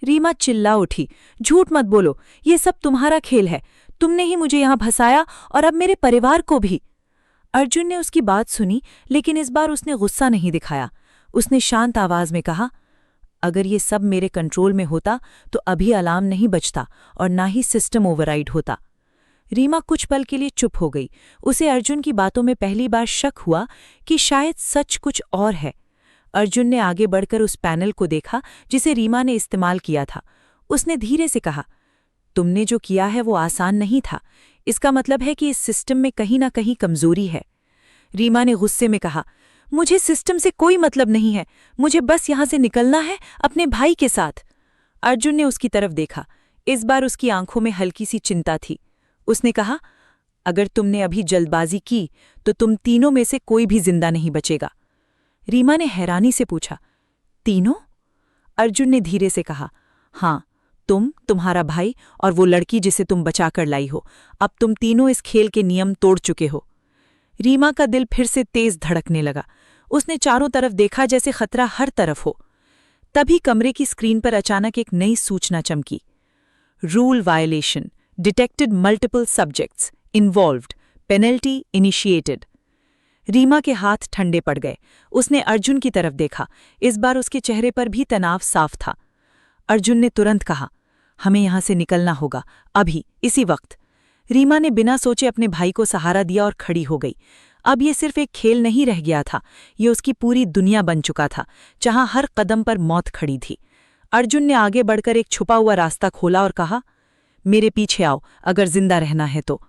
रीमा चिल्ला उठी, झूठ मत बोलो, ये सब तुम्हारा खेल है। तुमने ही मुझे यहाँ फंसाया और अब मेरे परिवार को भी। अर्जुन ने उसकी बात सुनी, लेकिन इस बार उसने गुस्सा नहीं दिखाया। उसने शांत आवाज में कहा, अगर ये सब मेरे कंट्रोल में होता तो अभी अलार्म नहीं बजता और ना ही सिस्टम ओवरराइड होता। रीमा कुछ पल के लिए चुप हो गई। उसे अर्जुन की बातों में पहली बार शक हुआ कि शायद सच कुछ और है। अर्जुन ने आगे बढ़कर उस पैनल को देखा जिसे रीमा ने इस्तेमाल किया था। उसने धीरे से कहा, तुमने जो किया है वो आसान नहीं था। इसका मतलब है कि इस सिस्टम में कहीं ना कहीं कमजोरी है। रीमा ने गुस्से में कहा, मुझे सिस्टम से कोई मतलब नहीं है, मुझे बस यहां से निकलना है अपने भाई के साथ। अर्जुन ने उसकी तरफ देखा। इस बार उसकी आंखों में हल्की सी चिंता थी। उसने कहा, अगर तुमने अभी जल्दबाजी की तो तुम तीनों में से कोई भी जिंदा नहीं बचेगा। रीमा ने हैरानी से पूछा, तीनों? अर्जुन ने धीरे से कहा, हाँ, तुम, तुम्हारा भाई और वो लड़की जिसे तुम बचाकर लाई हो। अब तुम तीनों इस खेल के नियम तोड़ चुके हो। रीमा का दिल फिर से तेज धड़कने लगा। उसने चारों तरफ देखा, जैसे खतरा हर तरफ हो। तभी कमरे की स्क्रीन पर अचानक एक नई सूचना चमकी, rule violation, detected multiple subjects involved, penalty initiated. Reema के हाथ ठंडे पड़ गए। उसने अर्जुन की तरफ देखा। इस बार उसके चेहरे पर भी तनाव साफ था। अर्जुन ने तुरंत कहा, हमें यहाँ से निकलना होगा, अभी, इसी वक्त। रीमा ने बिना सोचे अपने भाई को सहारा दिया और खड़ी हो गई। अब ये सिर्फ एक खेल नहीं रह गया था, ये उसकी पूरी दुनिया बन चुका था, जहां हर कदम पर मौत खड़ी थी। अर्जुन ने आगे बढ़कर एक छुपा हुआ रास्ता खोला और कहा, मेरे पीछे आओ, अगर जिंदा रहना है तो।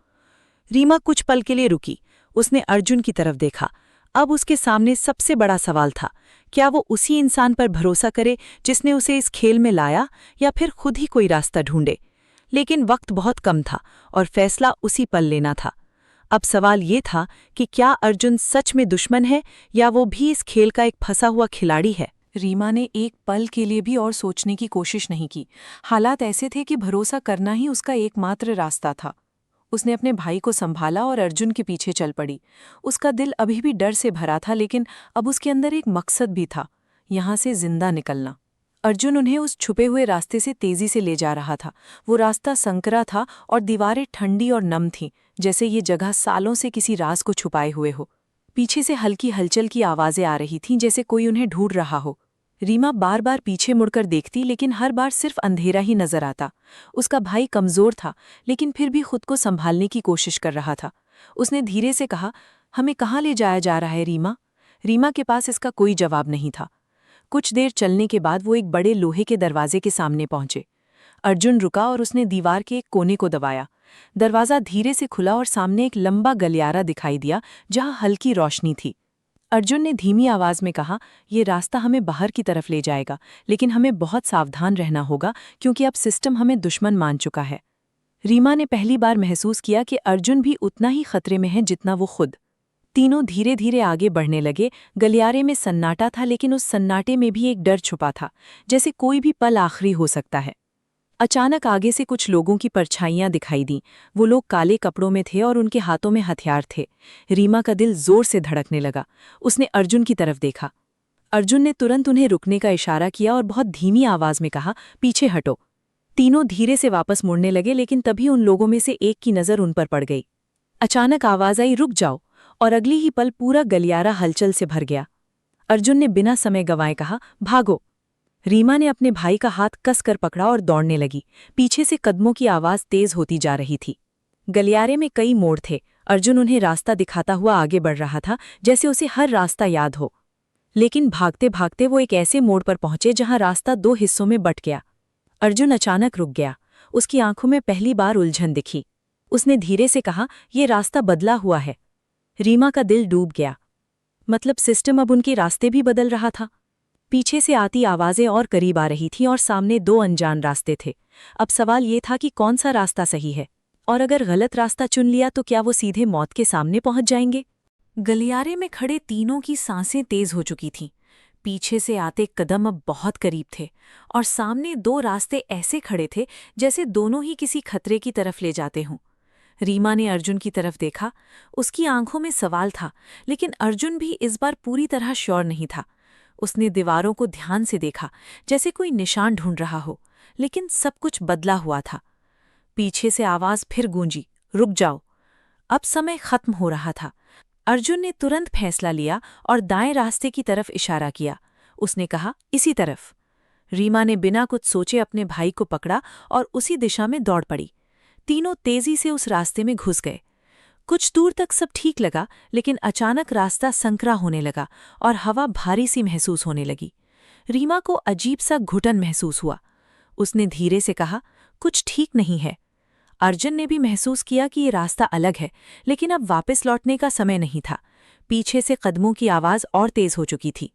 रीमा कुछ पल के लिए रुकी। उसने अर्जुन की तरफ देखा। अब उसके सामने सबसे बड़ा सवाल था, क्या वो उसी इंसान पर भरोसा करे जिसने उसे इस खेल में लाया, या फिर खुद ही कोई रास्ता ढूंढे। लेकिन वक्त बहुत कम था और फैसला उसी पल लेना था। अब सवाल ये था कि क्या अर्जुन सच में दुश्मन है, या वो भी इस खेल का एक फंसा हुआ खिलाड़ी है। रीमा ने एक पल के लिए भी और सोचने की कोशिश नहीं की। हालात ऐसे थे कि भरोसा करना ही उसका एकमात्र रास्ता था। उसने अपने भाई को संभाला और अर्जुन के पीछे चल पड़ी। उसका दिल अभी भी डर से भरा था, लेकिन अब उसके अंदर एक मकसद भी था, यहाँ से जिंदा निकलना। अर्जुन उन्हें उस छुपे हुए रास्ते से तेजी से ले जा रहा था। वो रास्ता संकरा था और दीवारें ठंडी और नम थीं, जैसे ये जगह सालों से किसी राज को छुपाए हुए हो। पीछे से हल्की हलचल की आवाजें आ रही थीं, जैसे कोई उन्हें ढूंढ रहा हो। रीमा बार बार पीछे मुड़कर देखती, लेकिन हर बार सिर्फ अंधेरा ही नजर आता। उसका भाई कमजोर था, लेकिन फिर भी खुद को संभालने की कोशिश कर रहा था। उसने धीरे से कहा, हमें कहाँ ले जाया जा रहा है रीमा? रीमा के पास इसका कोई जवाब नहीं था। कुछ देर चलने के बाद वो एक बड़े लोहे के दरवाजे के सामने पहुंचे। अर्जुन रुका और उसने दीवार के एक कोने को दबाया। दरवाज़ा धीरे से खुला और सामने एक लंबा गलियारा दिखाई दिया, जहां हल्की रोशनी थी। अर्जुन ने धीमी आवाज में कहा, ये रास्ता हमें बाहर की तरफ ले जाएगा, लेकिन हमें बहुत सावधान रहना होगा, क्योंकि अब सिस्टम हमें दुश्मन मान चुका है। रीमा ने पहली बार महसूस किया कि अर्जुन भी उतना ही खतरे में है जितना वो खुद। तीनों धीरे धीरे आगे बढ़ने लगे। गलियारे में सन्नाटा था, लेकिन उस सन्नाटे में भी एक डर छुपा था, जैसे कोई भी पल आखिरी हो सकता है। अचानक आगे से कुछ लोगों की परछाइयां दिखाई दीं। वो लोग काले कपड़ों में थे और उनके हाथों में हथियार थे। रीमा का दिल जोर से धड़कने लगा। उसने अर्जुन की तरफ देखा। अर्जुन ने तुरंत उन्हें रुकने का इशारा किया और बहुत धीमी आवाज में कहा, पीछे हटो। तीनों धीरे से वापस मुड़ने लगे, लेकिन तभी उन लोगों में से एक की नज़र उन पर पड़ गई। अचानक आवाज आई, रुक जाओ, और अगली ही पल पूरा गलियारा हलचल से भर गया। अर्जुन ने बिना समय गंवाए कहा, भागो। रीमा ने अपने भाई का हाथ कसकर पकड़ा और दौड़ने लगी। पीछे से कदमों की आवाज तेज होती जा रही थी। गलियारे में कई मोड़ थे। अर्जुन उन्हें रास्ता दिखाता हुआ आगे बढ़ रहा था, जैसे उसे हर रास्ता याद हो। लेकिन भागते भागते वो एक ऐसे मोड़ पर पहुंचे जहां रास्ता दो हिस्सों में बंट गया। अर्जुन अचानक रुक गया। उसकी आंखों में पहली बार उलझन दिखी। उसने धीरे से कहा, ये रास्ता बदला हुआ है। रीमा का दिल डूब गया। मतलब सिस्टम अब उनके रास्ते भी बदल रहा था। पीछे से आती आवाजें और करीब आ रही थीं और सामने दो अनजान रास्ते थे। अब सवाल ये था कि कौन सा रास्ता सही है, और अगर गलत रास्ता चुन लिया तो क्या वो सीधे मौत के सामने पहुंच जाएंगे। गलियारे में खड़े तीनों की सांसें तेज हो चुकी थीं। पीछे से आते कदम अब बहुत करीब थे, और सामने दो रास्ते ऐसे खड़े थे जैसे दोनों ही किसी खतरे की तरफ ले जाते हों। रीमा ने अर्जुन की तरफ देखा। उसकी आंखों में सवाल था, लेकिन अर्जुन भी इस बार पूरी तरह श्योर नहीं था। उसने दीवारों को ध्यान से देखा, जैसे कोई निशान ढूंढ रहा हो, लेकिन सब कुछ बदला हुआ था। पीछे से आवाज फिर गूंजी, रुक जाओ। अब समय खत्म हो रहा था। अर्जुन ने तुरंत फैसला लिया और दाएं रास्ते की तरफ इशारा किया। उसने कहा, इसी तरफ। रीमा ने बिना कुछ सोचे अपने भाई को पकड़ा और उसी दिशा में दौड़ पड़ी। तीनों तेजी से उस रास्ते में घुस गए। कुछ दूर तक सब ठीक लगा, लेकिन अचानक रास्ता संकरा होने लगा और हवा भारी सी महसूस होने लगी। रीमा को अजीब सा घुटन महसूस हुआ। उसने धीरे से कहा, कुछ ठीक नहीं है। अर्जुन ने भी महसूस किया कि ये रास्ता अलग है, लेकिन अब वापस लौटने का समय नहीं था। पीछे से कदमों की आवाज और तेज हो चुकी थी।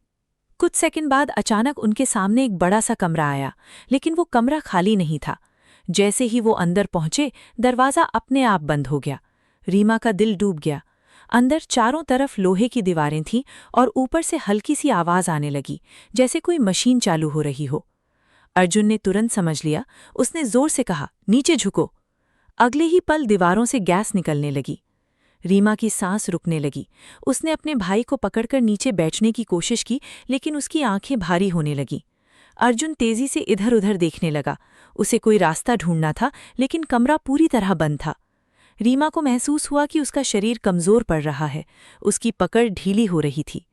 कुछ सेकंड बाद अचानक उनके सामने एक बड़ा सा कमरा आया, लेकिन वो कमरा खाली नहीं था। जैसे ही वो अंदर पहुंचे, दरवाज़ा अपने आप बंद हो गया। रीमा का दिल डूब गया। अंदर चारों तरफ लोहे की दीवारें थीं और ऊपर से हल्की सी आवाज़ आने लगी, जैसे कोई मशीन चालू हो रही हो। अर्जुन ने तुरंत समझ लिया। उसने जोर से कहा, नीचे झुको। अगले ही पल दीवारों से गैस निकलने लगी। रीमा की सांस रुकने लगी। उसने अपने भाई को पकड़कर नीचे बैठने की कोशिश की, लेकिन उसकी आंखें भारी होने लगीं। अर्जुन तेजी से इधर उधर देखने लगा। उसे कोई रास्ता ढूंढना था, लेकिन कमरा पूरी तरह बंद था। रीमा को महसूस हुआ कि उसका शरीर कमजोर पड़ रहा है। उसकी पकड़ ढीली हो रही थी।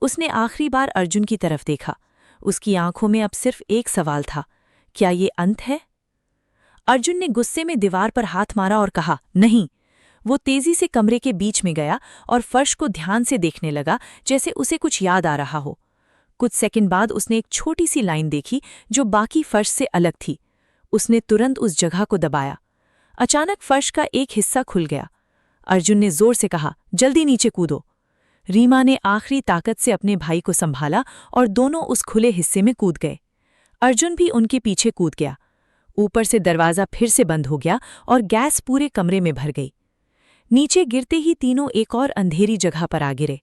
उसने आखिरी बार अर्जुन की तरफ देखा। उसकी आंखों में अब सिर्फ एक सवाल था, क्या ये अंत है? अर्जुन ने गुस्से में दीवार पर हाथ मारा और कहा, नहीं। वो तेजी से कमरे के बीच में गया और फर्श को ध्यान से देखने लगा, जैसे उसे कुछ याद आ रहा हो। कुछ सेकंड बाद उसने एक छोटी सी लाइन देखी जो बाकी फर्श से अलग थी। उसने तुरंत उस जगह को दबाया। अचानक फर्श का एक हिस्सा खुल गया। अर्जुन ने जोर से कहा, जल्दी नीचे कूदो। रीमा ने आखिरी ताकत से अपने भाई को संभाला और दोनों उस खुले हिस्से में कूद गए। अर्जुन भी उनके पीछे कूद गया। ऊपर से दरवाज़ा फिर से बंद हो गया और गैस पूरे कमरे में भर गई। नीचे गिरते ही तीनों एक और अंधेरी जगह पर आ गिरे।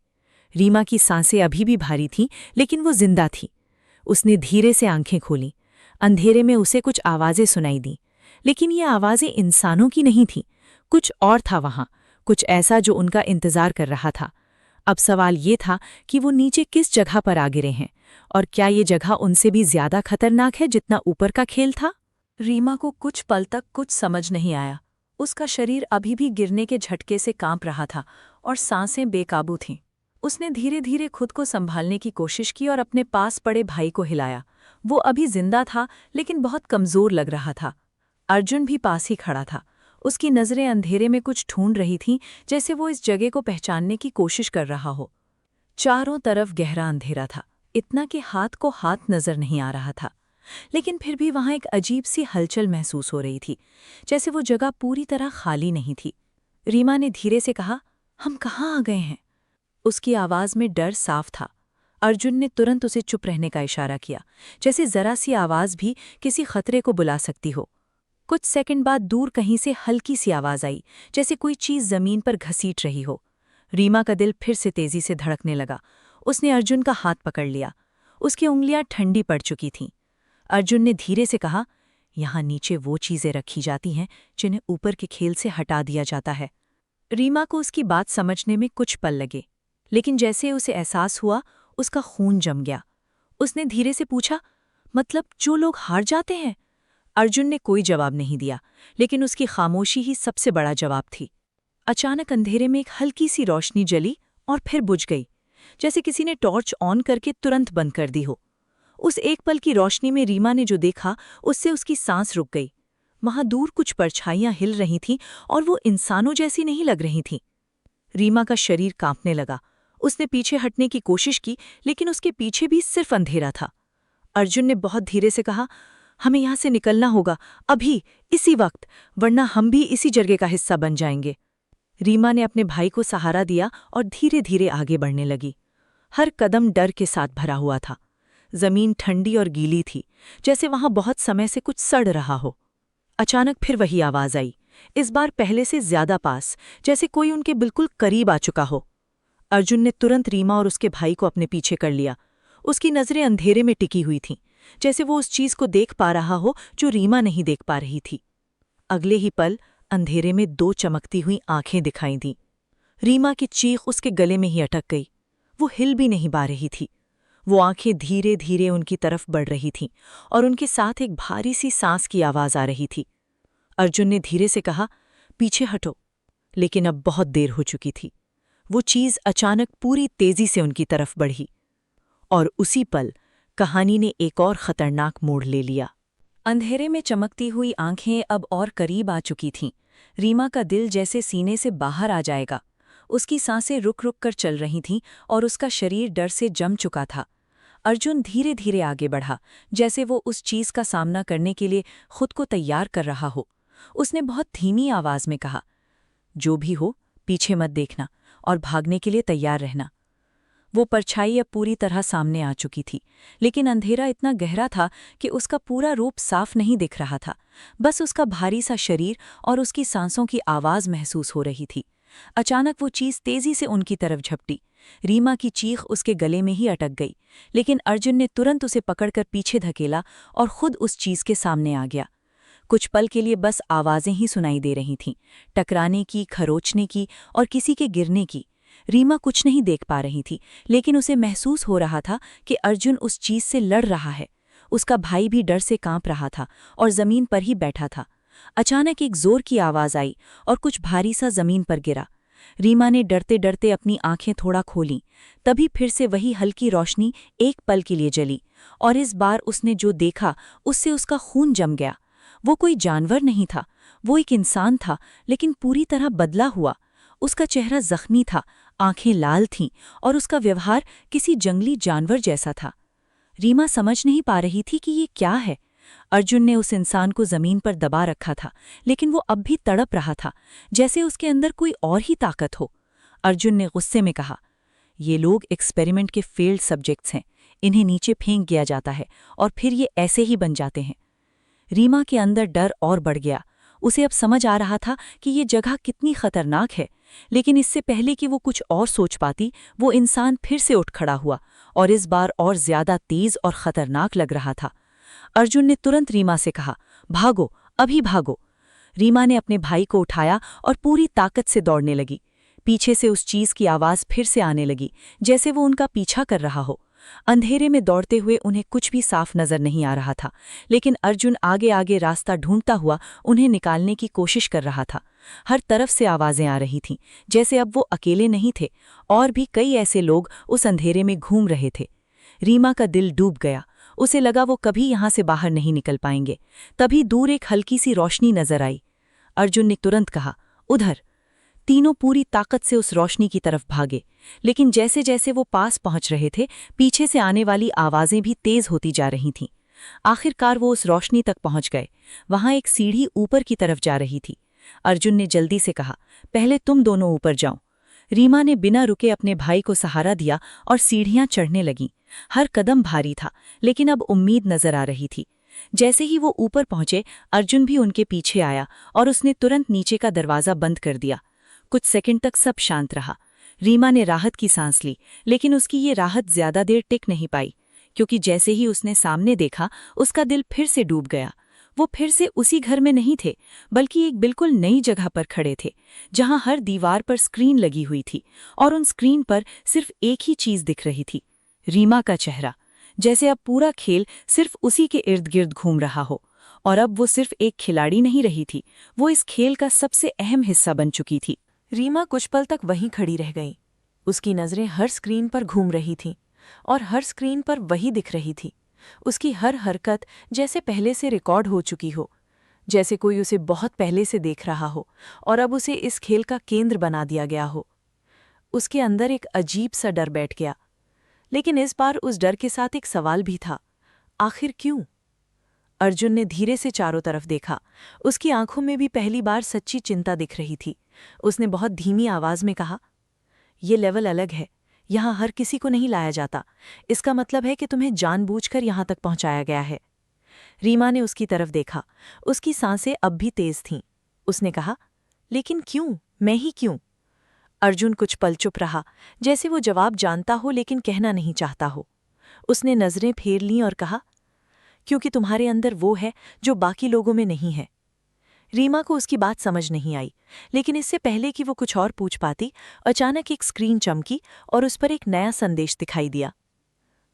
रीमा की सांसें अभी भी भारी थीं, लेकिन वो जिंदा थी। उसने धीरे से आंखें खोलीं। अंधेरे में उसे कुछ आवाज़ें सुनाई दीं, लेकिन ये आवाज़ें इंसानों की नहीं थीं। कुछ और था वहाँ, कुछ ऐसा जो उनका इंतज़ार कर रहा था। अब सवाल ये था कि वो नीचे किस जगह पर आ गिरे हैं, और क्या ये जगह उनसे भी ज्यादा खतरनाक है जितना ऊपर का खेल था। रीमा को कुछ पल तक कुछ समझ नहीं आया। उसका शरीर अभी भी गिरने के झटके से कांप रहा था और सांसें बेकाबू थीं। उसने धीरे धीरे खुद को संभालने की कोशिश की और अपने पास पड़े भाई को हिलाया। वो अभी जिंदा था, लेकिन बहुत कमजोर लग रहा था। अर्जुन भी पास ही खड़ा था। उसकी नज़रें अंधेरे में कुछ ढूंढ रही थीं, जैसे वो इस जगह को पहचानने की कोशिश कर रहा हो। चारों तरफ गहरा अंधेरा था, इतना कि हाथ को हाथ नजर नहीं आ रहा था। लेकिन फिर भी वहां एक अजीब सी हलचल महसूस हो रही थी, जैसे वो जगह पूरी तरह खाली नहीं थी। रीमा ने धीरे से कहा, हम कहाँ आ गए हैं? उसकी आवाज़ में डर साफ था। अर्जुन ने तुरंत उसे चुप रहने का इशारा किया, जैसे जरा सी आवाज़ भी किसी खतरे को बुला सकती हो। कुछ सेकंड बाद दूर कहीं से हल्की सी आवाज़ आई, जैसे कोई चीज़ ज़मीन पर घसीट रही हो। रीमा का दिल फिर से तेज़ी से धड़कने लगा। उसने अर्जुन का हाथ पकड़ लिया। उसकी उंगलियां ठंडी पड़ चुकी थीं। अर्जुन ने धीरे से कहा, यहाँ नीचे वो चीज़ें रखी जाती हैं जिन्हें ऊपर के खेल से हटा दिया जाता है। रीमा को उसकी बात समझने में कुछ पल लगे, लेकिन जैसे उसे एहसास हुआ, उसका खून जम गया। उसने धीरे से पूछा, मतलब जो लोग हार जाते हैं? अर्जुन ने कोई जवाब नहीं दिया, लेकिन उसकी खामोशी ही सबसे बड़ा जवाब थी। अचानक अंधेरे में एक हल्की सी रोशनी जली और फिर बुझ गई, जैसे किसी ने टॉर्च ऑन करके तुरंत बंद कर दी हो। उस एक पल की रोशनी में रीमा ने जो देखा, उससे उसकी सांस रुक गई। वहां दूर कुछ परछाइयां हिल रही थीं और वो इंसानों जैसी नहीं लग रही थीं। रीमा का शरीर कांपने लगा। उसने पीछे हटने की कोशिश की, लेकिन उसके पीछे भी सिर्फ अंधेरा था। अर्जुन ने बहुत धीरे से कहा, हमें यहाँ से निकलना होगा, अभी, इसी वक्त, वरना हम भी इसी जगह का हिस्सा बन जाएंगे। रीमा ने अपने भाई को सहारा दिया और धीरे धीरे आगे बढ़ने लगी। हर कदम डर के साथ भरा हुआ था। जमीन ठंडी और गीली थी, जैसे वहां बहुत समय से कुछ सड़ रहा हो। अचानक फिर वही आवाज आई, इस बार पहले से ज्यादा पास, जैसे कोई उनके बिल्कुल करीब आ चुका हो। अर्जुन ने तुरंत रीमा और उसके भाई को अपने पीछे कर लिया। उसकी नजरें अंधेरे में टिकी हुई थीं, जैसे वो उस चीज को देख पा रहा हो जो रीमा नहीं देख पा रही थी। अगले ही पल अंधेरे में दो चमकती हुई आंखें दिखाई दीं। रीमा की चीख उसके गले में ही अटक गई। वो हिल भी नहीं पा रही थी। वो आंखें धीरे धीरे उनकी तरफ बढ़ रही थीं और उनके साथ एक भारी सी सांस की आवाज आ रही थी। अर्जुन ने धीरे से कहा, पीछे हटो, लेकिन अब बहुत देर हो चुकी थी। वो चीज अचानक पूरी तेजी से उनकी तरफ बढ़ी और उसी पल कहानी ने एक और खतरनाक मोड़ ले लिया। अंधेरे में चमकती हुई आंखें अब और करीब आ चुकी थीं। रीमा का दिल जैसे सीने से बाहर आ जाएगा। उसकी सांसें रुक रुक कर चल रही थीं और उसका शरीर डर से जम चुका था। अर्जुन धीरे धीरे आगे बढ़ा, जैसे वो उस चीज का सामना करने के लिए खुद को तैयार कर रहा हो। उसने बहुत धीमी आवाज में कहा, जो भी हो, पीछे मत देखना और भागने के लिए तैयार रहना। वो परछाई अब पूरी तरह सामने आ चुकी थी, लेकिन अंधेरा इतना गहरा था कि उसका पूरा रूप साफ नहीं दिख रहा था। बस उसका भारी सा शरीर और उसकी सांसों की आवाज महसूस हो रही थी। अचानक वो चीज तेजी से उनकी तरफ झपटी। रीमा की चीख उसके गले में ही अटक गई, लेकिन अर्जुन ने तुरंत उसे पकड़कर पीछे धकेला और खुद उस चीज के सामने आ गया। कुछ पल के लिए बस आवाजें ही सुनाई दे रही थीं, टकराने की, खरोचने की और किसी के गिरने की। रीमा कुछ नहीं देख पा रही थी, लेकिन उसे महसूस हो रहा था कि अर्जुन उस चीज से लड़ रहा है। उसका भाई भी डर से कांप रहा था और जमीन पर ही बैठा था। अचानक एक जोर की आवाज आई और कुछ भारी सा जमीन पर गिरा। रीमा ने डरते डरते अपनी आंखें थोड़ा खोलीं। तभी फिर से वही हल्की रोशनी एक पल के लिए जली और इस बार उसने जो देखा उससे उसका खून जम गया। वो कोई जानवर नहीं था, वो एक इंसान था, लेकिन पूरी तरह बदला हुआ। उसका चेहरा जख्मी था, आंखें लाल थीं और उसका व्यवहार किसी जंगली जानवर जैसा था। रीमा समझ नहीं पा रही थी कि ये क्या है। अर्जुन ने उस इंसान को जमीन पर दबा रखा था, लेकिन वो अब भी तड़प रहा था, जैसे उसके अंदर कोई और ही ताकत हो। अर्जुन ने गुस्से में कहा, ये लोग एक्सपेरिमेंट के फेल्ड सब्जेक्ट्स हैं, इन्हें नीचे फेंक दिया जाता है और फिर ये ऐसे ही बन जाते हैं। रीमा के अंदर डर और बढ़ गया। उसे अब समझ आ रहा था कि ये जगह कितनी खतरनाक है, लेकिन इससे पहले कि वो कुछ और सोच पाती, वो इंसान फिर से उठ खड़ा हुआ और इस बार और ज्यादा तेज और खतरनाक लग रहा था। अर्जुन ने तुरंत रीमा से कहा, भागो, अभी भागो। रीमा ने अपने भाई को उठाया और पूरी ताकत से दौड़ने लगी। पीछे से उस चीज की आवाज फिर से आने लगी, जैसे वो उनका पीछा कर रहा हो। अंधेरे में दौड़ते हुए उन्हें कुछ भी साफ नजर नहीं आ रहा था, लेकिन अर्जुन आगे आगे रास्ता ढूंढता हुआ उन्हें निकालने की कोशिश कर रहा था। हर तरफ से आवाजें आ रही थीं, जैसे अब वो अकेले नहीं थे, और भी कई ऐसे लोग उस अंधेरे में घूम रहे थे। रीमा का दिल डूब गया। उसे लगा वो कभी यहां से बाहर नहीं निकल पाएंगे। तभी दूर एक हल्की सी रोशनी नजर आई। अर्जुन ने तुरंत कहा, उधर। तीनों पूरी ताकत से उस रोशनी की तरफ भागे, लेकिन जैसे जैसे वो पास पहुंच रहे थे, पीछे से आने वाली आवाजें भी तेज होती जा रही थीं। आखिरकार वो उस रोशनी तक पहुंच गए। वहां एक सीढ़ी ऊपर की तरफ जा रही थी। अर्जुन ने जल्दी से कहा, पहले तुम दोनों ऊपर जाओ। रीमा ने बिना रुके अपने भाई को सहारा दिया और सीढ़ियां चढ़ने लगीं। हर कदम भारी था, लेकिन अब उम्मीद नजर आ रही थी। जैसे ही वो ऊपर पहुंचे, अर्जुन भी उनके पीछे आया और उसने तुरंत नीचे का दरवाजा बंद कर दिया। कुछ सेकंड तक सब शांत रहा। रीमा ने राहत की सांस ली, लेकिन उसकी ये राहत ज्यादा देर टिक नहीं पाई, क्योंकि जैसे ही उसने सामने देखा, उसका दिल फिर से डूब गया। वो फिर से उसी घर में नहीं थे, बल्कि एक बिल्कुल नई जगह पर खड़े थे, जहां हर दीवार पर स्क्रीन लगी हुई थी और उन स्क्रीन पर सिर्फ एक ही चीज दिख रही थी, रीमा का चेहरा। जैसे अब पूरा खेल सिर्फ उसी के इर्द गिर्द घूम रहा हो, और अब वो सिर्फ एक खिलाड़ी नहीं रही थी, वो इस खेल का सबसे अहम हिस्सा बन चुकी थी। रीमा कुछ पल तक वहीं खड़ी रह गई। उसकी नजरें हर स्क्रीन पर घूम रही थीं और हर स्क्रीन पर वही दिख रही थी। उसकी हर हरकत जैसे पहले से रिकॉर्ड हो चुकी हो, जैसे कोई उसे बहुत पहले से देख रहा हो और अब उसे इस खेल का केंद्र बना दिया गया हो। उसके अंदर एक अजीब सा डर बैठ गया, लेकिन इस बार उस डर के साथ एक सवाल भी था, आखिर क्यों? अर्जुन ने धीरे से चारों तरफ देखा। उसकी आंखों में भी पहली बार सच्ची चिंता दिख रही थी। उसने बहुत धीमी आवाज में कहा, ये लेवल अलग है, यहां हर किसी को नहीं लाया जाता। इसका मतलब है कि तुम्हें जानबूझकर यहां तक पहुंचाया गया है। रीमा ने उसकी तरफ देखा। उसकी सांसें अब भी तेज थीं। उसने कहा, लेकिन क्यों? मैं ही क्यों? अर्जुन कुछ पल चुप रहा, जैसे वो जवाब जानता हो लेकिन कहना नहीं चाहता हो। उसने नजरें फेर लीं और कहा, क्योंकि तुम्हारे अंदर वो है जो बाकी लोगों में नहीं है। रीमा को उसकी बात समझ नहीं आई, लेकिन इससे पहले कि वो कुछ और पूछ पाती, अचानक एक स्क्रीन चमकी और उस पर एक नया संदेश दिखाई दिया।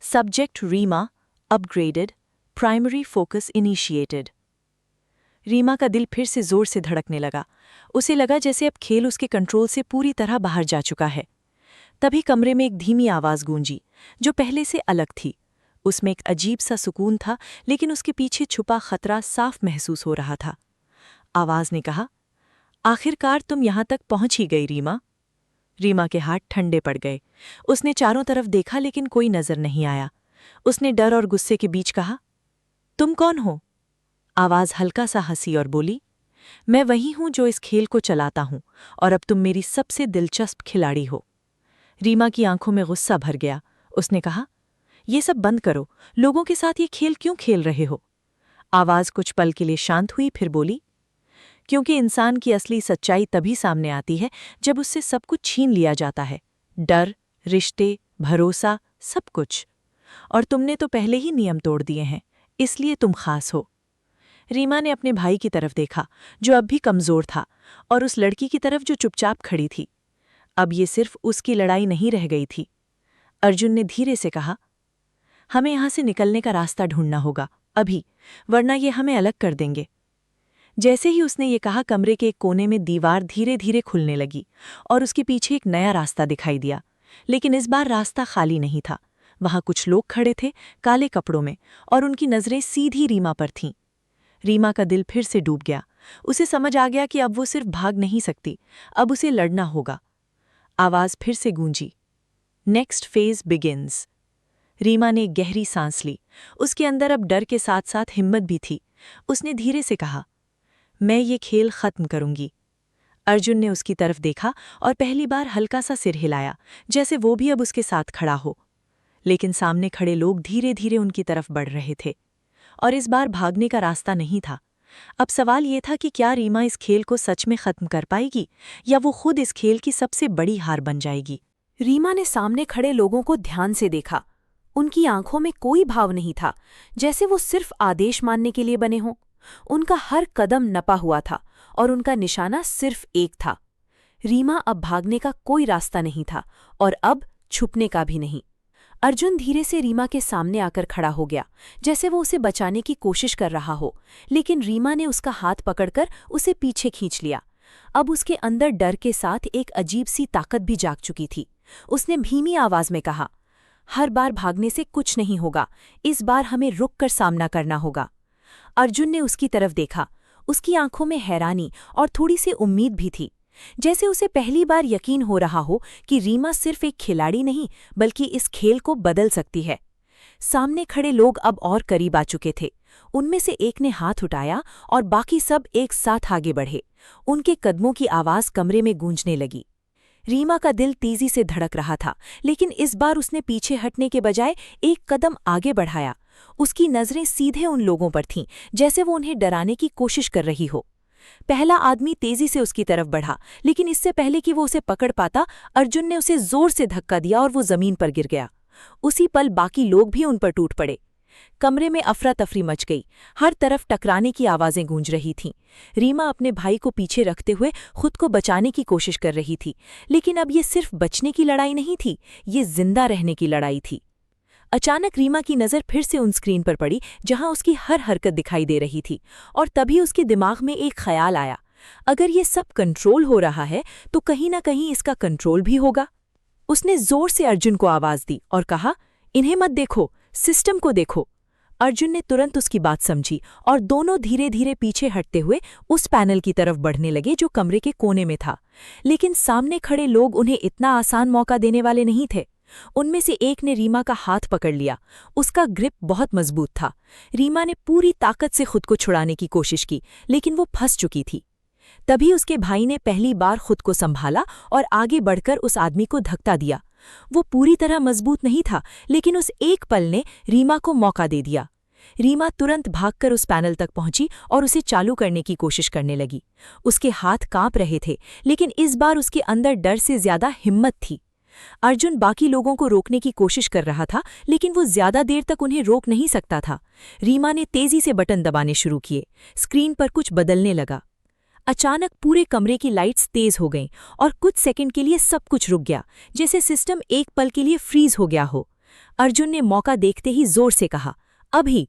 Subject Reema upgraded, primary focus initiated. Reema का दिल फिर से जोर से धड़कने लगा। उसे लगा जैसे अब खेल उसके कंट्रोल से पूरी तरह बाहर जा चुका है। तभी कमरे में एक धीमी आवाज गूंजी, जो पहले से अलग थी। उसमें एक अजीब सा सुकून था, लेकिन उसके पीछे छुपा खतरा साफ महसूस हो रहा था। आवाज ने कहा, आखिरकार तुम यहां तक पहुंच ही गई रीमा। रीमा के हाथ ठंडे पड़ गए। उसने चारों तरफ देखा, लेकिन कोई नजर नहीं आया। उसने डर और गुस्से के बीच कहा, तुम कौन हो? आवाज हल्का सा हंसी और बोली, मैं वही हूं जो इस खेल को चलाता हूं, और अब तुम मेरी सबसे दिलचस्प खिलाड़ी हो। रीमा की आंखों में गुस्सा भर गया। उसने कहा, ये सब बंद करो, लोगों के साथ ये खेल क्यों खेल रहे हो? आवाज कुछ पल के लिए शांत हुई, फिर बोली, क्योंकि इंसान की असली सच्चाई तभी सामने आती है जब उससे सब कुछ छीन लिया जाता है, डर, रिश्ते, भरोसा, सब कुछ। और तुमने तो पहले ही नियम तोड़ दिए हैं, इसलिए तुम खास हो। रीमा ने अपने भाई की तरफ देखा, जो अब भी कमजोर था, और उस लड़की की तरफ जो चुपचाप खड़ी थी। अब ये सिर्फ उसकी लड़ाई नहीं रह गई थी। अर्जुन ने धीरे से कहा, हमें यहां से निकलने का रास्ता ढूंढना होगा अभी, वरना ये हमें अलग कर देंगे। जैसे ही उसने ये कहा, कमरे के एक कोने में दीवार धीरे धीरे खुलने लगी और उसके पीछे एक नया रास्ता दिखाई दिया। लेकिन इस बार रास्ता खाली नहीं था। वहां कुछ लोग खड़े थे, काले कपड़ों में, और उनकी नजरें सीधी रीमा पर थीं। रीमा का दिल फिर से डूब गया। उसे समझ आ गया कि अब वो सिर्फ भाग नहीं सकती, अब उसे लड़ना होगा। आवाज फिर से गूंजी, नेक्स्ट फेज बिगिन्स। रीमा ने गहरी सांस ली। उसके अंदर अब डर के साथ साथ हिम्मत भी थी। उसने धीरे से कहा, मैं ये खेल खत्म करूंगी। अर्जुन ने उसकी तरफ देखा और पहली बार हल्का सा सिर हिलाया, जैसे वो भी अब उसके साथ खड़ा हो। लेकिन सामने खड़े लोग धीरे धीरे उनकी तरफ बढ़ रहे थे, और इस बार भागने का रास्ता नहीं था। अब सवाल ये था कि क्या रीमा इस खेल को सच में खत्म कर पाएगी, या वो खुद इस खेल की सबसे बड़ी हार बन जाएगी। रीमा ने सामने खड़े लोगों को ध्यान से देखा। उनकी आंखों में कोई भाव नहीं था, जैसे वो सिर्फ आदेश मानने के लिए बने हों। उनका हर कदम नपा हुआ था और उनका निशाना सिर्फ एक था। रीमा अब भागने का कोई रास्ता नहीं था और अब छुपने का भी नहीं। अर्जुन धीरे से रीमा के सामने आकर खड़ा हो गया, जैसे वो उसे बचाने की कोशिश कर रहा हो, लेकिन रीमा ने उसका हाथ पकड़कर उसे पीछे खींच लिया। अब उसके अंदर डर के साथ एक अजीब सी ताकत भी जाग चुकी थी। उसने धीमी आवाज में कहा, हर बार भागने से कुछ नहीं होगा, इस बार हमें रुककर सामना करना होगा। अर्जुन ने उसकी तरफ देखा। उसकी आंखों में हैरानी और थोड़ी सी उम्मीद भी थी, जैसे उसे पहली बार यकीन हो रहा हो कि रीमा सिर्फ एक खिलाड़ी नहीं बल्कि इस खेल को बदल सकती है। सामने खड़े लोग अब और करीब आ चुके थे। उनमें से एक ने हाथ उठाया और बाकी सब एक साथ आगे बढ़े। उनके कदमों की आवाज कमरे में गूंजने लगी। रीमा का दिल तेजी से धड़क रहा था, लेकिन इस बार उसने पीछे हटने के बजाय एक कदम आगे बढ़ाया। उसकी नजरें सीधे उन लोगों पर थीं, जैसे वो उन्हें डराने की कोशिश कर रही हो। पहला आदमी तेजी से उसकी तरफ बढ़ा, लेकिन इससे पहले कि वो उसे पकड़ पाता, अर्जुन ने उसे जोर से धक्का दिया और वो जमीन पर गिर गया। उसी पल बाकी लोग भी उन पर टूट पड़े। कमरे में अफरा तफरी मच गई। हर तरफ टकराने की आवाजें गूंज रही थीं। रीमा अपने भाई को पीछे रखते हुए खुद को बचाने की कोशिश कर रही थी, लेकिन अब ये सिर्फ बचने की लड़ाई नहीं थी, ये जिंदा रहने की लड़ाई थी। अचानक रीमा की नज़र फिर से उन स्क्रीन पर पड़ी जहां उसकी हर हरकत दिखाई दे रही थी, और तभी उसके दिमाग में एक ख्याल आया, अगर ये सब कंट्रोल हो रहा है तो कहीं ना कहीं इसका कंट्रोल भी होगा। उसने जोर से अर्जुन को आवाज दी और कहा, इन्हें मत देखो, सिस्टम को देखो। अर्जुन ने तुरंत उसकी बात समझी और दोनों धीरे धीरे पीछे हटते हुए उस पैनल की तरफ बढ़ने लगे जो कमरे के कोने में था। लेकिन सामने खड़े लोग उन्हें इतना आसान मौका देने वाले नहीं थे। उनमें से एक ने रीमा का हाथ पकड़ लिया। उसका ग्रिप बहुत मजबूत था। रीमा ने पूरी ताकत से खुद को छुड़ाने की कोशिश की, लेकिन वो फंस चुकी थी। तभी उसके भाई ने पहली बार खुद को संभाला और आगे बढ़कर उस आदमी को धक्का दिया। वो पूरी तरह मजबूत नहीं था, लेकिन उस एक पल ने रीमा को मौका दे दिया। रीमा तुरंत भागकर उस पैनल तक पहुंची और उसे चालू करने की कोशिश करने लगी। उसके हाथ कांप रहे थे, लेकिन इस बार उसके अंदर डर से ज्यादा हिम्मत थी। अर्जुन बाकी लोगों को रोकने की कोशिश कर रहा था, लेकिन वो ज्यादा देर तक उन्हें रोक नहीं सकता था। रीमा ने तेजी से बटन दबाने शुरू किए। स्क्रीन पर कुछ बदलने लगा। अचानक पूरे कमरे की लाइट्स तेज हो गईं और कुछ सेकंड के लिए सब कुछ रुक गया, जैसे सिस्टम एक पल के लिए फ्रीज हो गया हो। अर्जुन ने मौका देखते ही जोर से कहा, अभी।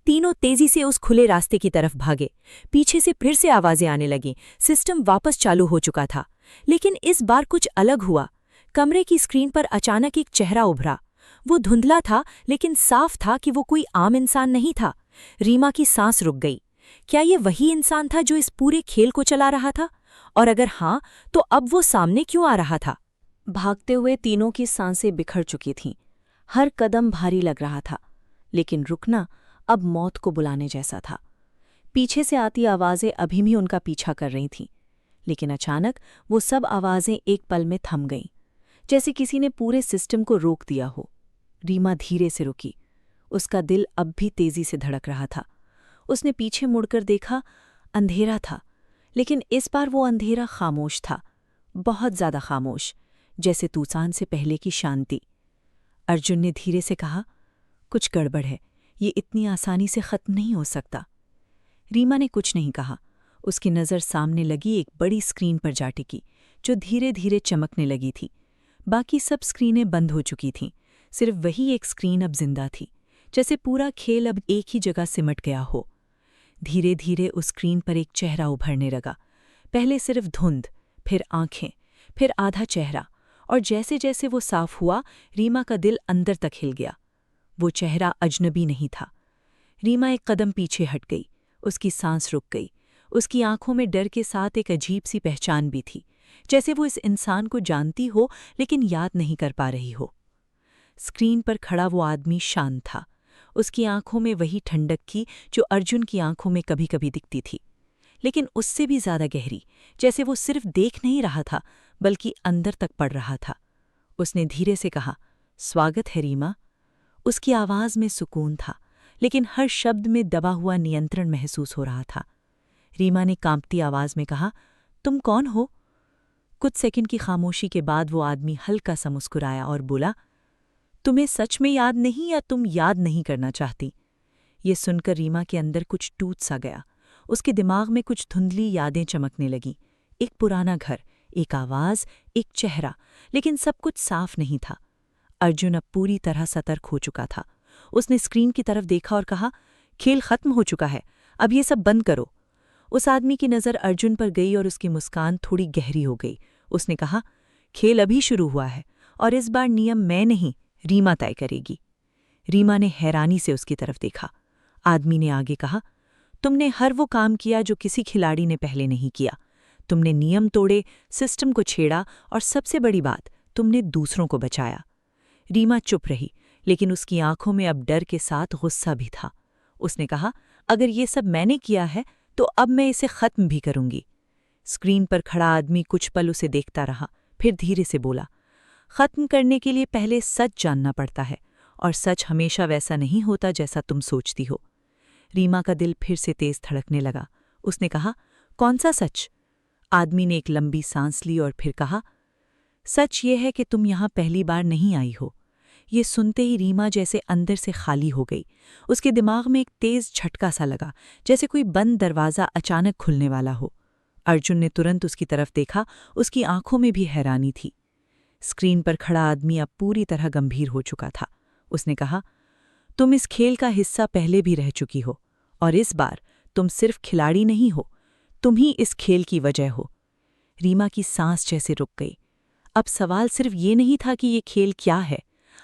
तीनों तेजी से उस खुले रास्ते की तरफ भागे। पीछे से फिर से आवाजें आने लगीं। सिस्टम वापस चालू हो चुका था, लेकिन इस बार कुछ अलग हुआ। कमरे की स्क्रीन पर अचानक एक चेहरा उभरा। वो धुंधला था, लेकिन साफ था कि वो कोई आम इंसान नहीं था। रीमा की सांस रुक गई। क्या ये वही इंसान था जो इस पूरे खेल को चला रहा था? और अगर हाँ, तो अब वो सामने क्यों आ रहा था? भागते हुए तीनों की सांसें बिखर चुकी थीं। हर कदम भारी लग रहा था, लेकिन रुकना अब मौत को बुलाने जैसा था। पीछे से आती आवाजें अभी भी उनका पीछा कर रही थीं, लेकिन अचानक वो सब आवाजें एक पल में थम गईं, जैसे किसी ने पूरे सिस्टम को रोक दिया हो। रीमा धीरे से रुकी। उसका दिल अब भी तेजी से धड़क रहा था। उसने पीछे मुड़कर देखा। अंधेरा था, लेकिन इस बार वो अंधेरा खामोश था, बहुत ज्यादा खामोश, जैसे तूफान से पहले की शांति। अर्जुन ने धीरे से कहा, कुछ गड़बड़ है, ये इतनी आसानी से खत्म नहीं हो सकता। रीमा ने कुछ नहीं कहा। उसकी नज़र सामने लगी एक बड़ी स्क्रीन पर जा टिकी, जो धीरे धीरे चमकने लगी थी। बाकी सब स्क्रीनें बंद हो चुकी थीं, सिर्फ वही एक स्क्रीन अब जिंदा थी, जैसे पूरा खेल अब एक ही जगह सिमट गया हो। धीरे धीरे उस स्क्रीन पर एक चेहरा उभरने लगा। पहले सिर्फ धुंध, फिर आंखें, फिर आधा चेहरा, और जैसे जैसे वो साफ हुआ, रीमा का दिल अंदर तक हिल गया। वो चेहरा अजनबी नहीं था। रीमा एक कदम पीछे हट गई। उसकी सांस रुक गई। उसकी आंखों में डर के साथ एक अजीब सी पहचान भी थी, जैसे वो इस इंसान को जानती हो लेकिन याद नहीं कर पा रही हो। स्क्रीन पर खड़ा वो आदमी शांत था। उसकी आंखों में वही ठंडक थी जो अर्जुन की आंखों में कभी कभी दिखती थी, लेकिन उससे भी ज्यादा गहरी, जैसे वो सिर्फ देख नहीं रहा था बल्कि अंदर तक पड़ रहा था। उसने धीरे से कहा, स्वागत है रीमा। उसकी आवाज में सुकून था, लेकिन हर शब्द में दबा हुआ नियंत्रण महसूस हो रहा था। रीमा ने कांपती आवाज में कहा, तुम कौन हो? कुछ सेकंड की खामोशी के बाद वो आदमी हल्का सा मुस्कुराया और बोला, तुम्हें सच में याद नहीं या तुम याद नहीं करना चाहती? ये सुनकर रीमा के अंदर कुछ टूट सा गया। उसके दिमाग में कुछ धुंधली यादें चमकने लगीं। एक पुराना घर, एक आवाज, एक चेहरा, लेकिन सब कुछ साफ नहीं था। अर्जुन अब पूरी तरह सतर्क हो चुका था। उसने स्क्रीन की तरफ देखा और कहा, खेल खत्म हो चुका है, अब ये सब बंद करो। उस आदमी की नज़र अर्जुन पर गई और उसकी मुस्कान थोड़ी गहरी हो गई। उसने कहा, खेल अभी शुरू हुआ है और इस बार नियम मैं नहीं, रीमा तय करेगी। रीमा ने हैरानी से उसकी तरफ देखा। आदमी ने आगे कहा, तुमने हर वो काम किया जो किसी खिलाड़ी ने पहले नहीं किया। तुमने नियम तोड़े, सिस्टम को छेड़ा और सबसे बड़ी बात, तुमने दूसरों को बचाया। रीमा चुप रही, लेकिन उसकी आंखों में अब डर के साथ गुस्सा भी था। उसने कहा, अगर ये सब मैंने किया है तो अब मैं इसे खत्म भी करूंगी। स्क्रीन पर खड़ा आदमी कुछ पल उसे देखता रहा, फिर धीरे से बोला, खत्म करने के लिए पहले सच जानना पड़ता है, और सच हमेशा वैसा नहीं होता जैसा तुम सोचती हो। रीमा का दिल फिर से तेज धड़कने लगा। उसने कहा, कौन सा सच? आदमी ने एक लंबी सांस ली और फिर कहा, सच ये है कि तुम यहां पहली बार नहीं आई हो। ये सुनते ही रीमा जैसे अंदर से खाली हो गई। उसके दिमाग में एक तेज झटका सा लगा, जैसे कोई बंद दरवाज़ा अचानक खुलने वाला हो। अर्जुन ने तुरंत उसकी तरफ देखा, उसकी आंखों में भी हैरानी थी। स्क्रीन पर खड़ा आदमी अब पूरी तरह गंभीर हो चुका था। उसने कहा, तुम इस खेल का हिस्सा पहले भी रह चुकी हो, और इस बार तुम सिर्फ खिलाड़ी नहीं हो, तुम ही इस खेल की वजह हो। रीमा की सांस जैसे रुक गई। अब सवाल सिर्फ ये नहीं था कि ये खेल क्या है,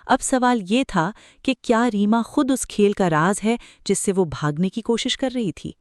अब सवाल ये था कि क्या रीमा खुद उस खेल का राज है जिससे वो भागने की कोशिश कर रही थी।